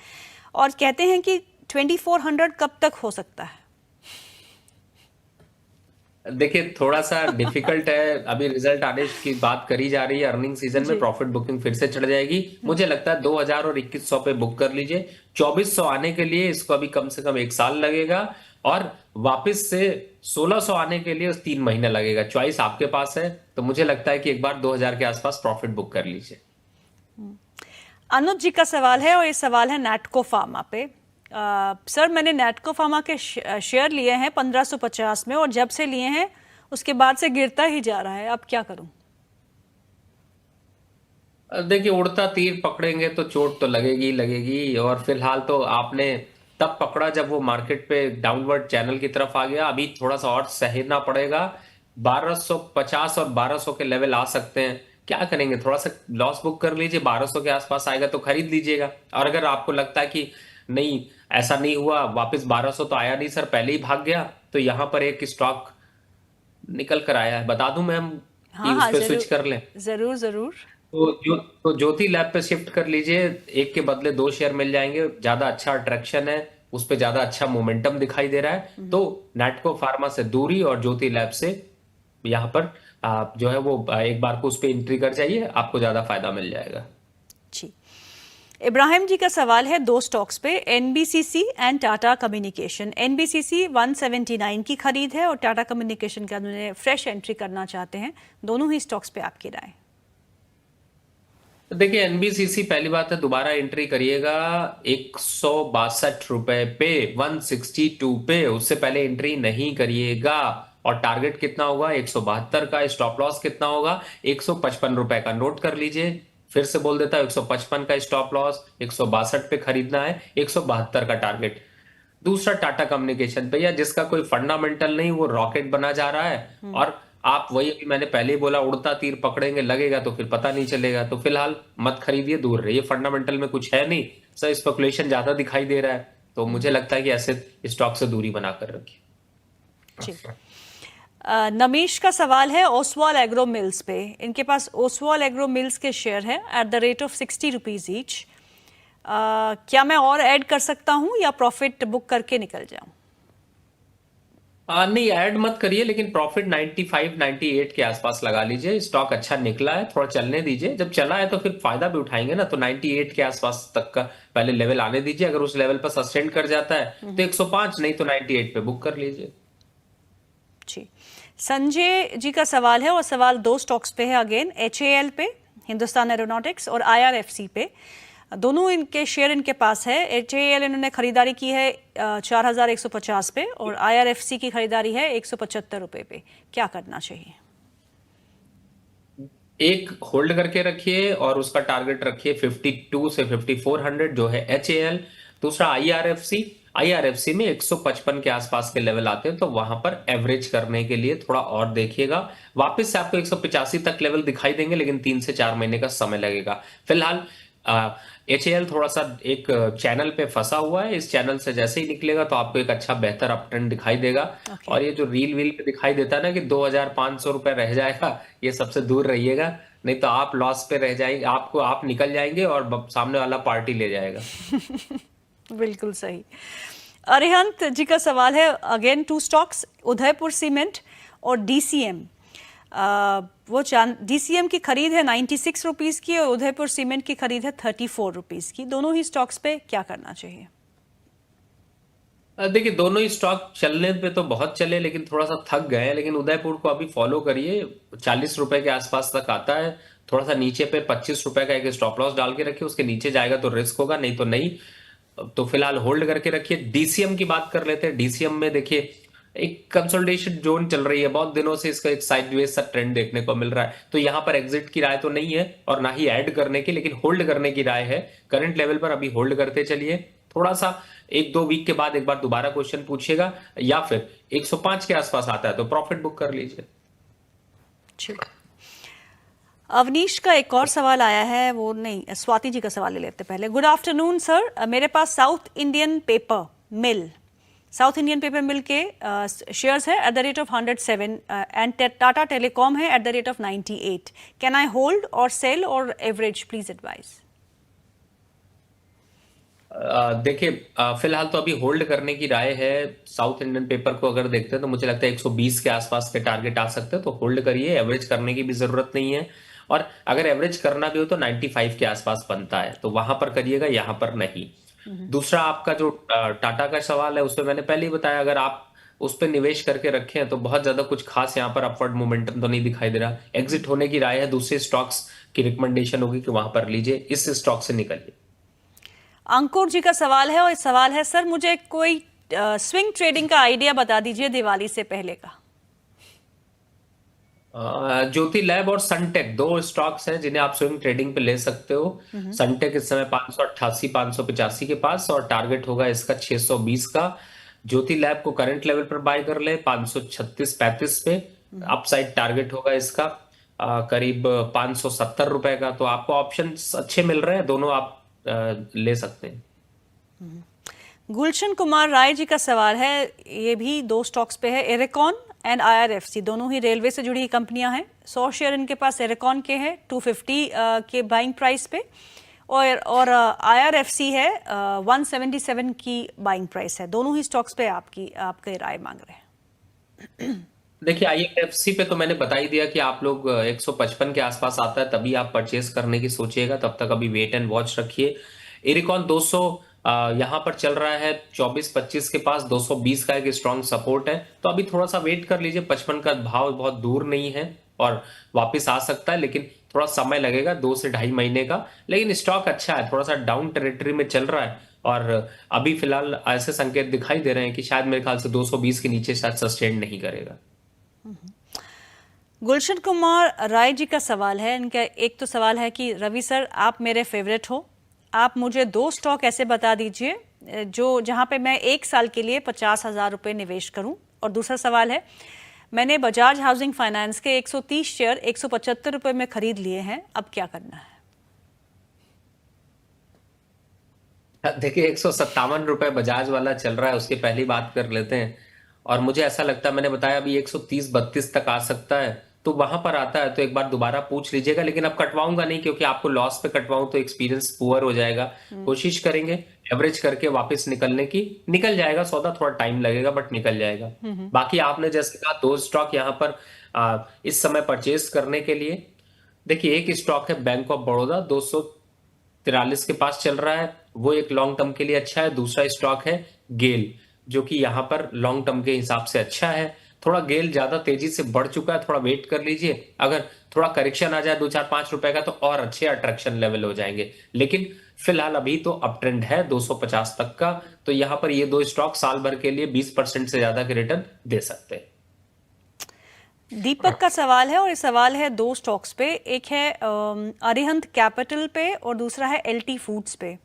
Speaker 1: और कहते हैं कि 2400 कब तक हो सकता है?
Speaker 2: देखिए थोड़ा सा डिफिकल्ट है, अभी रिजल्ट आने की बात करी जा रही है। अर्निंग सीजन में प्रॉफिट बुकिंग फिर से चढ़ जाएगी। मुझे लगता है 2000 और 2100 पे बुक कर लीजिए। 2400 आने के लिए इसको अभी कम से कम 1 साल लगेगा, और वापस से 1600 आने के लिए 3 महीने लगेगा। चॉइस आपके पास है, तो मुझे लगता है कि एक बार 2000 के आसपास प्रॉफिट बुक कर लीजिए।
Speaker 1: अनुज जी का सवाल है, और ये सवाल है नैटको फार्मा पे। सर मैंने नैटको फार्मा के शेयर लिए हैं 1550 में, और जब से लिए हैं उसके बाद से गिरता ही जा रहा है, अब क्या करूं?
Speaker 2: देखिए उड़ता तीर पकड़ेंगे तो चोट तो लगेगी लगेगी, और फिलहाल तो आपने तब पकड़ा जब वो मार्केट पे डाउनवर्ड चैनल की तरफ आ गया। अभी थोड़ा सा और सहना पड़ेगा। 1250 और 1200 के लेवल आ सकते हैं। क्या करेंगे, थोड़ा सा लॉस बुक कर लीजिए। 1200 के आसपास आएगा तो खरीद लीजिएगा। और अगर आपको लगता है कि नहीं ऐसा नहीं हुआ, वापस 1200 तो आया नहीं सर, पहले ही भाग गया, तो यहां पर एक स्टॉक निकल कर आया है, बता दूं मैम कि
Speaker 1: हाँ
Speaker 2: उस
Speaker 1: हाँ,
Speaker 2: पे स्विच कर लें।
Speaker 1: जरूर जरूर।
Speaker 2: तो ज्योति लैब पे शिफ्ट कर लीजिए। एक के बदले 2 शेयर मिल जाएंगे, ज्यादा अच्छा अट्रैक्शन है, उस पे ज्यादा अच्छा मोमेंटम दिखाई दे रहा है। तो नैटको फार्मा से दूरी और ज्योति लैब से यहाँ पर आप जो है वो एक बार को उस पे एंट्री कर जाइए, आपको ज्यादा फायदा मिल जाएगा।
Speaker 1: जी। इब्राहिम जी का सवाल है 2 स्टॉक्स पे, NBCC and Tata communication. NBCC 179 की खरीद है, और टाटा कम्युनिकेशन का उन्होंने फ्रेश एंट्री करना चाहते हैं। दोनों ही स्टॉक्स पे आपकी राय?
Speaker 2: देखिए एनबीसीसी पहली बात है दोबारा एंट्री करिएगा 162 रुपए पे, 162 पे, उससे पहले एंट्री नहीं करिएगा। और टारगेट कितना होगा? 172 का। स्टॉप लॉस कितना होगा? 155 रुपए का। नोट कर लीजिए, फिर से बोल देता हूं, 155 का स्टॉप लॉस, 162 पे खरीदना है, 172 का टारगेट। दूसरा टाटा कम्युनिकेशन पे, या जिसका कोई फंडामेंटल नहीं, वो रॉकेट बना जा रहा है, और आप वही अभी मैंने पहले ही बोला, उड़ता तीर पकड़ेंगे, लगेगा तो फिर पता नहीं चलेगा। तो फिलहाल मत खरीदिए, दूर रहिए, फंडामेंटल में कुछ है नहीं सर, स्पेकुलेशन ज्यादा दिखाई दे रहा है। तो मुझे लगता है कि ऐसे स्टॉक से दूरी बनाकर रखिए।
Speaker 1: जी। नमीश का सवाल है ओसवाल एग्रो मिल्स पे। इनके पास ओसवाल एग्रो मिल्स के शेयर है at the rate of 60 rupees each. क्या मैं और ऐड कर सकता हूं या प्रॉफिट बुक करके निकल जाऊं?
Speaker 2: नहीं, ऐड मत करिए, लेकिन प्रॉफिट 95 98 के आसपास लगा लीजिए। स्टॉक अच्छा निकला है, थोड़ा चलने दीजिए। जब चला है तो फिर फायदा भी उठाएंगे ना, तो 98 के आसपास तक का पहले लेवल आने दीजिए। अगर उस लेवल पर सस्टेन कर जाता है तो 105, नहीं तो 98 पे बुक कर लीजिए।
Speaker 1: जी। संजय जी का सवाल है और सवाल दो स्टॉक्स पे है अगेन, HAL पे, हिंदुस्तान एरोनॉटिक्स, और IRFC पे। दोनों इनके शेयर इनके पास है। HAL इन्होंने खरीदारी की है 4150 पे और IRFC की खरीदारी है 175 रुपए पे। क्या करना चाहिए?
Speaker 2: एक होल्ड करके रखिए और उसका टारगेट रखिए 52 से 5400 जो है HAL। दूसरा IRFC में 155 के आसपास के लेवल आते हैं, तो वहां पर एवरेज करने के लिए थोड़ा और देखिएगा। वापस से आपको 185 तक लेवल दिखाई देंगे, लेकिन 3 से 4 महीने का समय लगेगा। फिलहाल HAL थोड़ा सा एक चैनल पे फंसा हुआ है। इस चैनल से जैसे ही निकलेगा तो आपको एक अच्छा बेहतर अप ट्रेंड दिखाई देगा।
Speaker 1: Okay.
Speaker 2: और ये जो रील व्हील पे दिखाई देता है ना कि 2500 रुपए रह जाएगा, ये सबसे दूर रहिएगा, नहीं तो आप लॉस पे रह जाएंगे। आप निकल जाएंगे और सामने वाला पार्टी ले जाएगा।
Speaker 1: बिल्कुल सही। अरिहंत जी का सवाल है again two stocks, Udaipur cement और DCM। वो DCM की खरीद है 96 रुपीज की और उदयपुर सीमेंट की खरीद है 34 रुपीज की। दोनों ही स्टॉक्स पे क्या करना चाहिए?
Speaker 2: देखिए, दोनों ही स्टॉक चलने पे तो बहुत चले, लेकिन थोड़ा सा थक गए हैं। लेकिन उदयपुर को अभी फॉलो करिए, 40 रुपए के आसपास तक आता है। थोड़ा सा नीचे पे 25 रुपए का एक स्टॉप लॉस डाल के रखिए, उसके नीचे जाएगा तो रिस्क होगा, नहीं तो नहीं। तो फिलहाल होल्ड करके रखिए। DCM की बात कर लेते हैं। DCM में देखिए एक कंसोलिडेशन जोन चल रही है, बहुत दिनों से इसका एक साइडवेज सा ट्रेंड देखने को मिल रहा है। तो यहां पर एग्जिट की राय तो नहीं है और ना ही ऐड करने की, लेकिन होल्ड करने की राय है। करंट लेवल पर अभी होल्ड करते चलिए। थोड़ा सा 1-2 वीक के बाद एक बार दोबारा क्वेश्चन पूछिएगा, या फिर 105 के आसपास आता है तो प्रॉफिट बुक कर लीजिए।
Speaker 1: ठीक। अवनीश का एक और सवाल आया है, वो नहीं, स्वाति जी का सवाल ले लेते पहले। गुड आफ्टरनून सर, मेरे पास साउथ इंडियन पेपर मिल के शेयर्स है at the rate of 107 and Tata Telecom है at the rate of 98। Can I hold और सेल और एवरेज, प्लीज एडवाइस?
Speaker 2: देखिए, फिलहाल तो अभी होल्ड करने की राय है। साउथ इंडियन पेपर को अगर देखते हैं तो मुझे लगता है 120 के आसपास के टारगेट आ सकते हैं, तो होल्ड करिए। एवरेज करने की भी जरूरत नहीं है, और अगर एवरेज करना भी हो तो 95 के आसपास बनता है, तो वहां पर करिएगा, यहां पर नहीं। दूसरा आपका जो टाटा का सवाल है, उसमें मैंने पहले ही बताया, अगर आप उस पर निवेश करके रखे हैं तो बहुत ज्यादा कुछ खास यहाँ पर अपवर्ड मोमेंटम तो नहीं दिखाई दे रहा। एग्जिट होने की राय है। दूसरे स्टॉक्स की रिकमेंडेशन होगी कि वहां पर लीजिए, इस स्टॉक से निकलिए।
Speaker 1: अंकुर जी का सवाल है और सवाल है सर मुझे कोई स्विंग ट्रेडिंग का आइडिया बता दीजिए दिवाली से पहले का।
Speaker 2: ज्योति लैब और सनटेक दो स्टॉक्स हैं जिन्हें आप स्विंग ट्रेडिंग पे ले सकते हो। सनटेक इस समय 588 585 के पास और टारगेट होगा इसका 620 का। ज्योति लैब को करंट लेवल पर बाय कर ले 536 35 पे। अपसाइड टारगेट होगा इसका करीब 570 रुपए का। तो आपको ऑप्शंस अच्छे मिल रहे हैं, दोनों आप ले सकते हैं।
Speaker 1: गुलशन कुमार राय जी का सवाल है, ये भी दो स्टॉक्स पे है, एरेकॉन एंड IRFC। दोनों ही रेलवे से जुड़ी कंपनियां हैं। 100 शेयर इनके पास एरेकॉन के हैं 250 के बाइंग प्राइस पे, और IRFC है 177 की बाइंग प्राइस है। दोनों ही स्टॉक्स पे आपके राय मांग रहे हैं।
Speaker 2: देखिए, IRFC पे तो मैंने बता ही दिया कि आप लोग 155 के आसपास आता है तभी आप परचेस करने की सोचिएगा, तब तक अभी वेट एंड वॉच रखिए। एरिकॉन 200 यहां पर चल रहा है 24-25 के पास, 220 का एक स्ट्रॉन्ग सपोर्ट है, तो अभी थोड़ा सा वेट कर लीजिए। 55 का भाव बहुत दूर नहीं है और वापस आ सकता है, लेकिन थोड़ा समय लगेगा, 2 से 2.5 महीने का। लेकिन स्टॉक अच्छा है, थोड़ा सा डाउन टेरिटरी में चल रहा है और अभी फिलहाल ऐसे संकेत दिखाई दे रहे हैं कि शायद मेरे ख्याल से 220 के नीचे शायद सस्टेन नहीं करेगा।
Speaker 1: गुलशन कुमार राय जी का सवाल है, इनका एक तो सवाल है कि रवि सर आप मेरे फेवरेट हो, आप मुझे 2 स्टॉक ऐसे बता दीजिए जहां पे मैं 1 साल के लिए 50,000 रुपए निवेश करूं। और दूसरा सवाल है, मैंने बजाज हाउसिंग फाइनेंस के 130 शेयर 175 रुपए में खरीद लिए हैं, अब क्या करना है?
Speaker 2: देखिए 157 रुपए बजाज वाला चल रहा है, उसकी पहली बात कर लेते हैं। और मुझे ऐसा लगता है, मैंने बताया अभी 130-32 तक आ सकता है, तो वहां पर आता है तो एक बार दोबारा पूछ लीजिएगा। लेकिन अब कटवाऊंगा नहीं, क्योंकि आपको लॉस पे कटवाऊं तो एक्सपीरियंस पुअर हो जाएगा। कोशिश करेंगे एवरेज करके वापस निकलने की। निकल जाएगा सौदा, थोड़ा टाइम लगेगा बट निकल जाएगा। बाकी आपने जैसे कहा, दो स्टॉक यहाँ पर इस समय परचेज करने के लिए। देखिए, एक स्टॉक है बैंक ऑफ बड़ौदा, 243 के पास चल रहा है, वो एक लॉन्ग टर्म के लिए अच्छा है। दूसरा स्टॉक है गेल, जो कि यहाँ पर लॉन्ग टर्म के हिसाब से अच्छा है। थोड़ा गेल ज्यादा तेजी से बढ़ चुका है, थोड़ा वेट कर लीजिए। अगर थोड़ा करेक्शन आ जाए 2-4-5 रुपए का, तो और अच्छे अट्रैक्शन लेवल हो जाएंगे। लेकिन फिलहाल अभी तो अप ट्रेंड है 250 तक का। तो यहाँ पर ये दो स्टॉक साल भर के लिए 20% से ज्यादा के रिटर्न दे सकते हैं।
Speaker 1: दीपक का सवाल है, और ये सवाल है दो स्टॉक्स पे। एक है अरिहंत कैपिटल पे और दूसरा है एलटी फूड्स पे।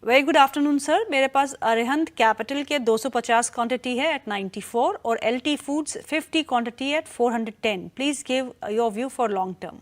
Speaker 1: वेरी गुड आफ्टरनून सर, मेरे पास अरिहंत कैपिटल के 250 क्वांटिटी है एट 94 और LT foods 50 quantity eight 410। Please give your view for long term.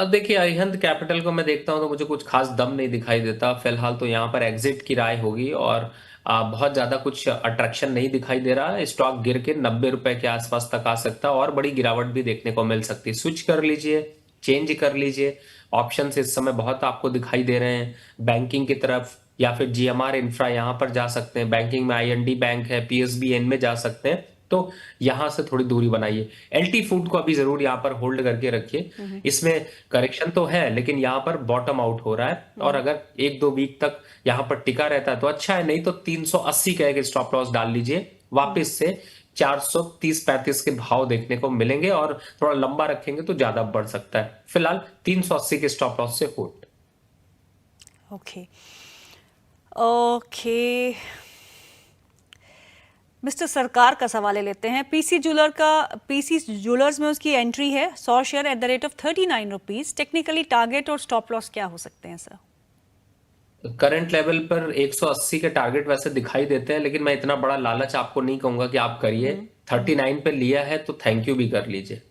Speaker 2: देखिए, अरिहंत कैपिटल को मैं देखता हूं तो मुझे कुछ खास दम नहीं दिखाई देता। फिलहाल तो यहाँ पर एग्जिट की राय होगी, और बहुत ज्यादा कुछ अट्रैक्शन नहीं दिखाई दे रहा है। स्टॉक गिर के 90 रुपए के आसपास तक आ सकता है, और बड़ी गिरावट भी देखने को मिल सकती है। स्विच कर लीजिए, चेंज कर लीजिए। ऑप्शन इस समय बहुत आपको दिखाई दे रहे हैं बैंकिंग की तरफ, या फिर जीएमआर इंफ्रा यहाँ पर जा सकते हैं। बैंकिंग में आईएनडी बैंक है, पीएसबीएन में जा सकते हैं। तो यहां से थोड़ी दूरी बनाइए। एलटी फूड को अभी जरूर यहाँ पर होल्ड करके रखिए। इसमें करेक्शन तो है, लेकिन यहाँ पर बॉटम आउट हो रहा है, और अगर 1-2 वीक तक यहाँ पर टिका रहता है तो अच्छा है। नहीं तो 380 का एक स्टॉप लॉस डाल लीजिए। वापस से 430-35 के भाव देखने को मिलेंगे, और थोड़ा लंबा रखेंगे तो ज्यादा बढ़ सकता है। फिलहाल 380 के स्टॉप लॉस से होल्ड।
Speaker 1: ओके ओके, मिस्टर सरकार का सवाल ले लेते हैं। पीसी ज्वेलर्स में उसकी एंट्री है 100 share at the rate of 39 rupees. Technically target और स्टॉप लॉस क्या हो सकते हैं सर?
Speaker 2: करंट लेवल पर 180 के टारगेट वैसे दिखाई देते हैं, लेकिन मैं इतना बड़ा लालच आपको नहीं कहूंगा कि आप करिए। 39 पे लिया है तो थैंक यू भी कर लीजिए।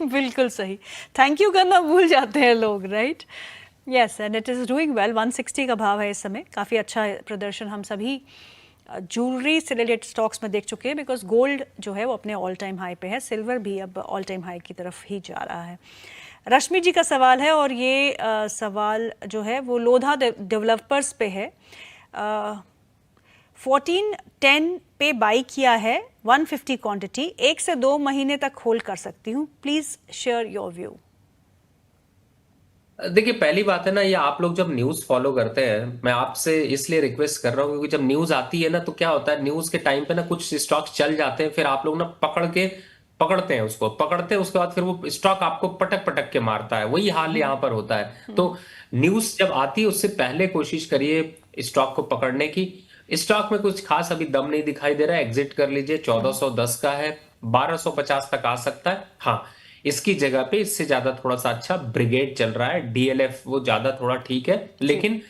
Speaker 1: बिल्कुल सही, थैंक यू करना भूल जाते हैं लोग, right? Yes, and it is doing well. 160 का भाव है इस समय। काफ़ी अच्छा प्रदर्शन हम सभी ज्वेलरी से रिलेटेड स्टॉक्स में देख चुके हैं, बिकॉज गोल्ड जो है वो अपने ऑल टाइम हाई पे है। सिल्वर भी अब ऑल टाइम हाई की तरफ ही जा रहा है। रश्मि जी का सवाल है, और ये सवाल जो है वो लोधा डेवलपर्स पे है। 1410 पे बाई किया है, 150 क्वांटिटी। 1 से 2 महीने तक होल्ड कर सकती हूँ। Please share your view.
Speaker 2: देखिए, पहली बात है ना, ये आप लोग जब न्यूज फॉलो करते हैं, मैं आपसे इसलिए रिक्वेस्ट कर रहा हूँ, क्योंकि जब न्यूज आती है ना, तो क्या होता है, न्यूज के टाइम पे ना कुछ स्टॉक चल जाते हैं, फिर आप लोग ना पकड़ते हैं उसको, पकड़ते हैं, उसके बाद फिर वो स्टॉक आपको पटक पटक के मारता है। वही हाल यहाँ पर होता है। तो न्यूज जब आती है उससे पहले कोशिश करिए स्टॉक को पकड़ने की। स्टॉक में कुछ खास अभी दम नहीं दिखाई दे रहा है, एग्जिट कर लीजिए। 1410 का है, 1250 तक आ सकता है। हाँ, इसकी जगह पे इससे ज्यादा थोड़ा सा अच्छा ब्रिगेड चल रहा है, डीएलएफ वो ज्यादा थोड़ा ठीक है, लेकिन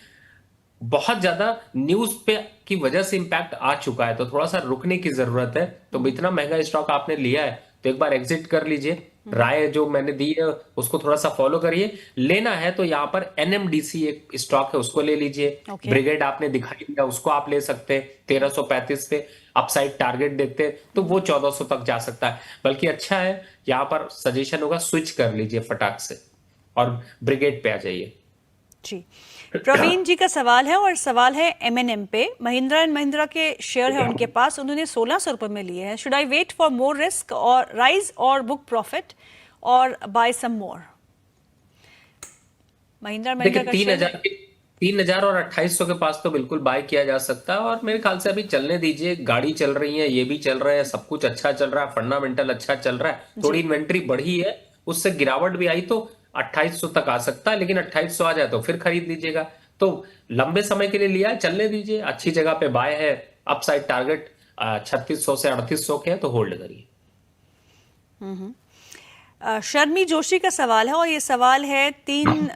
Speaker 2: बहुत ज्यादा न्यूज पे की वजह से इंपैक्ट आ चुका है, तो थोड़ा सा रुकने की जरूरत है। तो इतना महंगा स्टॉक आपने लिया है तो एक बार एग्जिट कर लीजिए। राय जो मैंने दी है उसको थोड़ा सा फॉलो करिए। लेना है तो यहाँ पर एनएमडीसी एक स्टॉक है, उसको ले लीजिए। ब्रिगेड आपने दिखाई दिया, उसको आप ले सकते हैं। 1335 पे अपसाइड टारगेट देखते हैं तो वो 1400 तक जा सकता है। बल्कि अच्छा है, यहाँ पर सजेशन होगा स्विच कर लीजिए फटाक से, और ब्रिगेड पे आ जाइए।
Speaker 1: जी, प्रवीण जी का सवाल है, और सवाल है एमएनएम पे। महिंद्रा एंड महिंद्रा के शेयर है उनके पास, उन्होंने 1600 रुपए में लिए हैं। Should I wait for more risk और राइज और बुक प्रॉफिट और बाय सम मोर? महिंद्रा
Speaker 2: देखिए,
Speaker 1: का
Speaker 2: 3000 और 2800 के पास तो बिल्कुल बाय किया जा सकता है, और मेरे ख्याल से अभी चलने दीजिए। गाड़ी चल रही है, ये भी चल रहे हैं, सब कुछ अच्छा चल रहा है, फंडामेंटल अच्छा चल रहा है। थोड़ी इन्वेंट्री बढ़ी है, उससे गिरावट भी आई तो 2800 तक आ सकता है, लेकिन 2800 आ जाए तो फिर खरीद लीजिएगा। तो लंबे समय के लिए लिया है, चलने दीजिए। अच्छी जगह पे बाय है, अपसाइड टारगेट 3600 से 3800 के है, तो होल्ड करिए।
Speaker 1: शर्मी जोशी का सवाल है, और ये सवाल है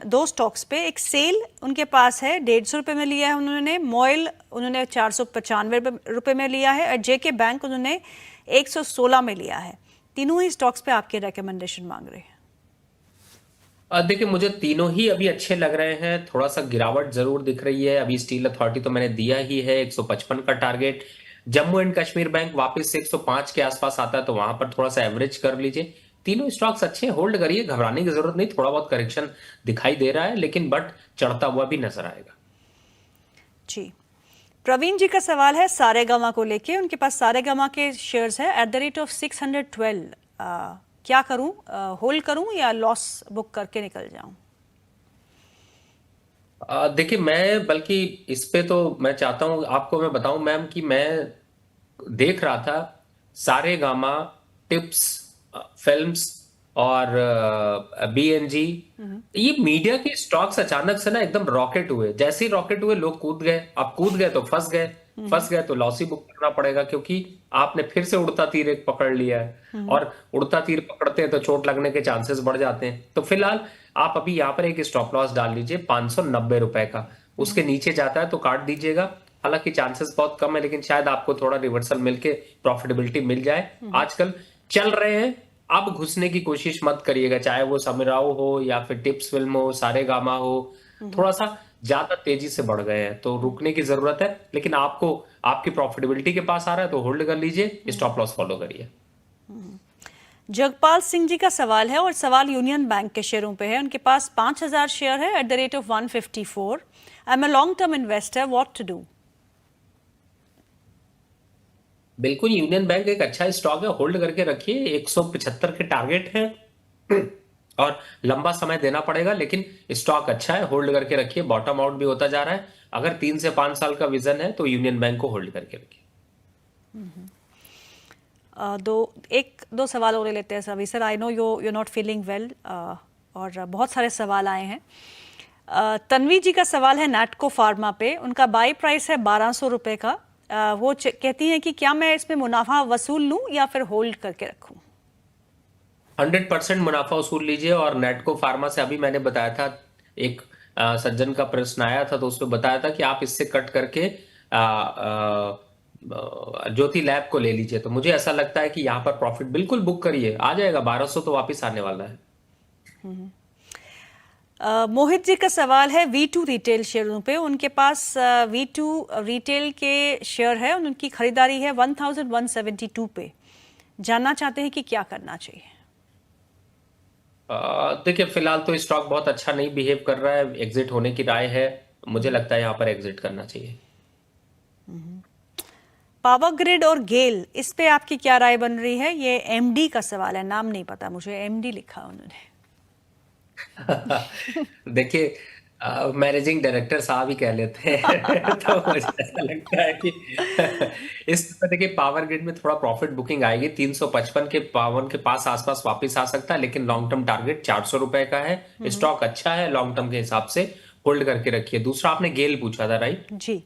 Speaker 1: दो स्टॉक्स पे। एक सेल उनके पास है, 150 रुपए में लिया है उन्होंने। मॉयल उन्होंने 495 रुपए में लिया है, और जेके बैंक उन्होंने 116 में लिया है। तीनों ही स्टॉक्स पे आपके रिकमेंडेशन मांग रहे हैं।
Speaker 2: देखिए मुझे तीनों ही अभी अच्छे लग रहे हैं। थोड़ा सा गिरावट जरूर दिख रही है। अभी स्टील अथॉरिटी तो मैंने दिया ही है 155 का target. Jammu and Kashmir bank वापस से 105 के आसपास आता है तो वहां पर थोड़ा सा एवरेज कर लीजिए। तीनों स्टॉक्स अच्छे हैं, होल्ड करिए, घबराने की जरूरत नहीं। थोड़ा बहुत करेक्शन दिखाई दे रहा है लेकिन बट चढ़ता हुआ भी नजर आएगा।
Speaker 1: जी, प्रवीण जी का सवाल है सारेगामा को लेके। उनके पास सारेगामा के शेयर्स है एट द रेट ऑफ 612। क्या करूं, होल्ड करूं या लॉस बुक करके निकल जाऊं?
Speaker 2: देखिए मैं बल्कि इस पे तो मैं चाहता हूं आपको मैं बताऊं मैम कि मैं देख रहा था सारे गामा, टिप्स, फिल्म्स और बीएनजी, ये मीडिया के स्टॉक्स अचानक से ना एकदम रॉकेट हुए। जैसे ही रॉकेट हुए लोग कूद गए। अब कूद गए तो फंस गए, फंस गए तो लॉस ही बुक करना पड़ेगा क्योंकि आपने फिर से उड़ता तीर एक पकड़ लिया है और उड़ता तीर पकड़ते हैं तो चोट लगने के चांसेस बढ़ जाते हैं। तो फिलहाल आप अभी यहाँ पर एक स्टॉप लॉस डाल लीजिए 590 रुपए का। उसके नीचे जाता है तो काट दीजिएगा। हालांकि चांसेस बहुत कम है लेकिन शायद आपको थोड़ा रिवर्सल मिलके प्रॉफिटेबिलिटी मिल जाए। आजकल चल रहे हैं, अब घुसने की कोशिश मत करिएगा, चाहे वो समीराव हो या फिर टिप्स फिल्म हो, सारेगामा हो। थोड़ा सा ज्यादा तेजी से बढ़ गए हैं तो रुकने की जरूरत है। लेकिन आपको आपकी प्रॉफिटेबिलिटी के पास आ रहा है तो होल्ड कर लीजिए, स्टॉप लॉस फॉलो करिए।
Speaker 1: जगपाल सिंह जी का सवाल है और सवाल यूनियन बैंक के शेयरों पे है। उनके पास 5000 शेयर है at the rate of 154। I am a long term investor, what to do?
Speaker 2: बिल्कुल यूनियन बैंक एक अच्छा स्टॉक है, होल्ड करके रखिए। 175 के टारगेट है और लंबा समय देना पड़ेगा लेकिन स्टॉक अच्छा है, होल्ड करके रखिए। बॉटम आउट भी होता जा रहा है। अगर 3 से 5 साल का विजन है तो यूनियन बैंक को होल्ड करके रखिए।
Speaker 1: दो सवाल और ले लेते हैं सभी sir. I know you not feeling well और बहुत सारे सवाल आए हैं। तन्वी जी का सवाल है नैटको फार्मा पे। उनका बाई प्राइस है 1200 रुपए का। वो कहती हैं कि क्या मैं इसमें मुनाफा वसूल लूं या फिर होल्ड करके रखूं?
Speaker 2: 100% मुनाफा वसूल लीजिए। और नेटको फार्मा से अभी मैंने बताया था, एक सज्जन का प्रश्न आया था तो उसमें बताया था कि आप इससे कट करके ज्योति लैब को ले लीजिए। तो मुझे ऐसा लगता है कि यहाँ पर प्रॉफिट बिल्कुल बुक करिए, आ जाएगा 1200 तो वापस आने वाला है।
Speaker 1: मोहित जी का सवाल है V2 रिटेल शेयरों पे। उनके पास V2 रिटेल के शेयर है, उनकी खरीदारी है 1172 पे। जानना चाहते हैं कि क्या करना चाहिए।
Speaker 2: देखिए फिलहाल तो स्टॉक बहुत अच्छा नहीं बिहेव कर रहा है, एग्जिट होने की राय है। मुझे लगता है यहाँ पर एग्जिट करना चाहिए।
Speaker 1: पावर ग्रिड और गेल, इस पे आपकी क्या राय बन रही है? ये एमडी का सवाल है, नाम नहीं पता मुझे, एमडी लिखा उन्होंने।
Speaker 2: देखिए मैनेजिंग डायरेक्टर साहब ही कह लेते हैं तो मुझे ऐसा लगता है कि इस पर देखिए पावर ग्रिड में थोड़ा प्रॉफिट बुकिंग आएगी। 355 के पावन के पास आसपास वापस आ सकता है लेकिन लॉन्ग टर्म टारगेट 400 रुपए का है। स्टॉक अच्छा है, लॉन्ग टर्म के हिसाब से होल्ड करके रखिए। दूसरा आपने गेल पूछा था, राइट?
Speaker 1: जी,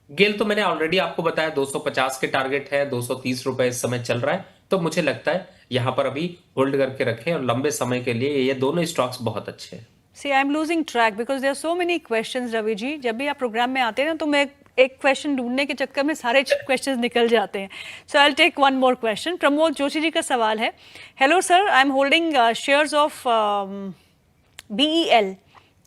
Speaker 2: गेल तो मैंने ऑलरेडी आपको बताया 250 के टारगेट है, 230 रुपए इस समय चल रहा है। तो मुझे लगता है यहाँ पर अभी होल्ड करके रखें और लंबे समय के लिए ये दोनों स्टॉक्स बहुत अच्छे हैं।
Speaker 1: See I am losing track because there are so many questions. Ravi ji, जब भी आप प्रोग्राम में आते हैं ना तो मैं एक क्वेश्चन ढूंढने के चक्कर में सारे क्वेश्चंस निकल जाते हैं। So I will take one more question. Pramod Joshi ji का सवाल है, hello sir, I am holding shares of BEL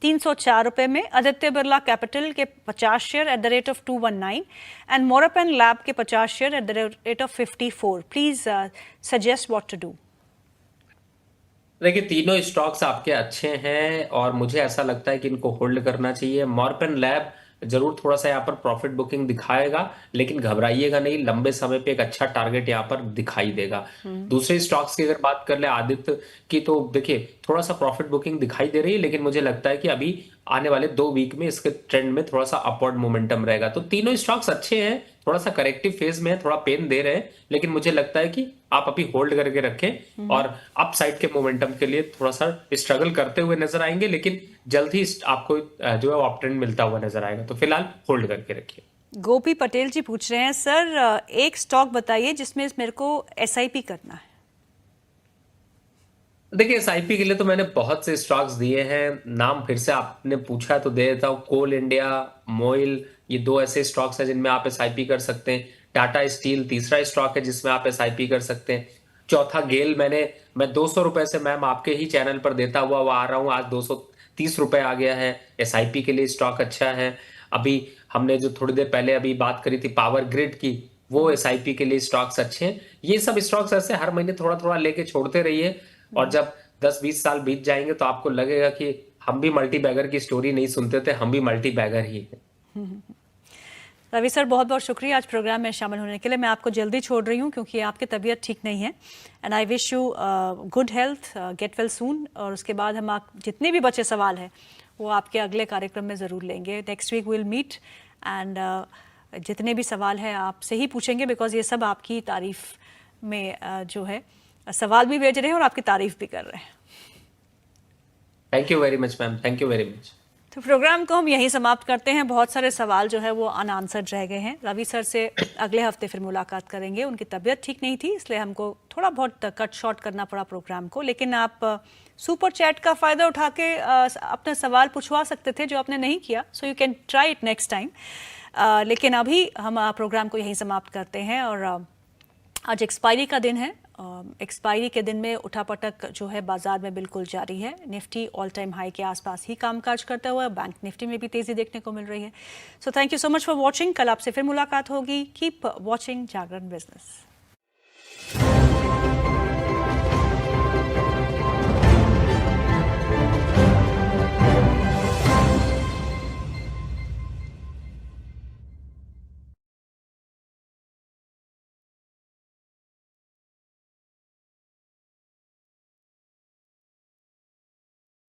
Speaker 1: 304 रुपए में, आदित्य बिरला कैपिटल के 50 share at the rate of 219 and Morepen lab के 50 share at the rate of 54। Please suggest what to do.
Speaker 2: देखिए तीनों stocks आपके अच्छे हैं और मुझे ऐसा लगता है कि इनको होल्ड करना चाहिए। मॉर्पन लैब जरूर थोड़ा सा यहाँ पर प्रॉफिट बुकिंग दिखाएगा लेकिन घबराइएगा नहीं, लंबे समय पे एक अच्छा टारगेट यहाँ पर दिखाई देगा। दूसरे स्टॉक्स की अगर बात कर ले आदित्य की, तो देखिए थोड़ा सा प्रॉफिट बुकिंग दिखाई दे रही है लेकिन मुझे लगता है कि अभी आने वाले 2 वीक में इसके ट्रेंड में थोड़ा सा अपवर्ड मोमेंटम रहेगा। तो तीनों स्टॉक्स अच्छे हैं, थोड़ा सा करेक्टिव फेज में है, थोड़ा पेन दे रहे हैं लेकिन मुझे लगता है कि आप अभी होल्ड करके रखें और अप साइड के मोमेंटम के लिए थोड़ा सा स्ट्रगल करते हुए नजर आएंगे लेकिन जल्द ही आपको जो है अप ट्रेंड मिलता हुआ नजर आएगा। तो फिलहाल होल्ड करके रखिए।
Speaker 1: गोपी पटेल जी पूछ रहे हैं, सर एक स्टॉक बताइए जिसमें मेरे को SIP करना है।
Speaker 2: देखिए एसआईपी के लिए तो मैंने बहुत से स्टॉक्स दिए हैं, नाम फिर से आपने पूछा तो दे देता हूँ। कोल इंडिया, मोइल, ये 2 ऐसे स्टॉक्स हैं जिनमें आप एसआईपी कर सकते हैं। टाटा स्टील तीसरा स्टॉक है जिसमें आप एसआईपी कर सकते हैं। चौथा गेल मैं 200 रुपए से मैम आपके ही चैनल पर देता हुआ आ रहा हूँ, आज 230 रुपए आ गया है। एसआईपी के लिए स्टॉक अच्छा है। अभी हमने जो थोड़ी देर पहले अभी बात करी थी पावर ग्रिड की, वो एसआईपी के लिए स्टॉक्स अच्छे हैं। ये सब स्टॉक्स ऐसे हर महीने थोड़ा थोड़ा लेके छोड़ते रहिए, और जब 10-20 साल बीत जाएंगे तो आपको लगेगा कि हम भी मल्टी बैगर की स्टोरी नहीं सुनते थे, हम भी मल्टी बैगर ही है।
Speaker 1: रवि सर, बहुत बहुत शुक्रिया आज प्रोग्राम में शामिल होने के लिए। मैं आपको जल्दी छोड़ रही हूँ क्योंकि आपकी तबीयत ठीक नहीं है, and I wish you good health, gate well सून। और उसके बाद हम आप जितने भी बचे सवाल हैं वो आपके अगले कार्यक्रम में ज़रूर लेंगे। Next week will meet, and जितने भी सवाल हैं आपसे ही पूछेंगे, बिकॉज ये सब आपकी तारीफ में जो है सवाल भी भेज रहे हैं और आपकी तारीफ भी कर रहे हैं।
Speaker 2: Thank you very much ma'am, thank you very much.
Speaker 1: तो प्रोग्राम को हम यहीं समाप्त करते हैं। बहुत सारे सवाल जो है वो अनआंसर्ड रह गए हैं। रवि सर से अगले हफ्ते फिर मुलाकात करेंगे। उनकी तबीयत ठीक नहीं थी, इसलिए हमको थोड़ा बहुत कट शॉर्ट करना पड़ा प्रोग्राम को, लेकिन आप सुपर चैट का फ़ायदा उठा के अपना सवाल पूछवा सकते थे जो आपने नहीं किया। So you can try it next time. लेकिन अभी हम प्रोग्राम को यहीं समाप्त करते हैं, और आज एक्सपायरी का दिन है। एक्सपायरी के दिन में उठापटक जो है बाजार में बिल्कुल जारी है। निफ्टी ऑल टाइम हाई के आसपास ही कामकाज करता हुआ, बैंक निफ्टी में भी तेजी देखने को मिल रही है। So thank you so much for watching. कल आपसे फिर मुलाकात होगी। कीप वॉचिंग जागरण बिजनेस।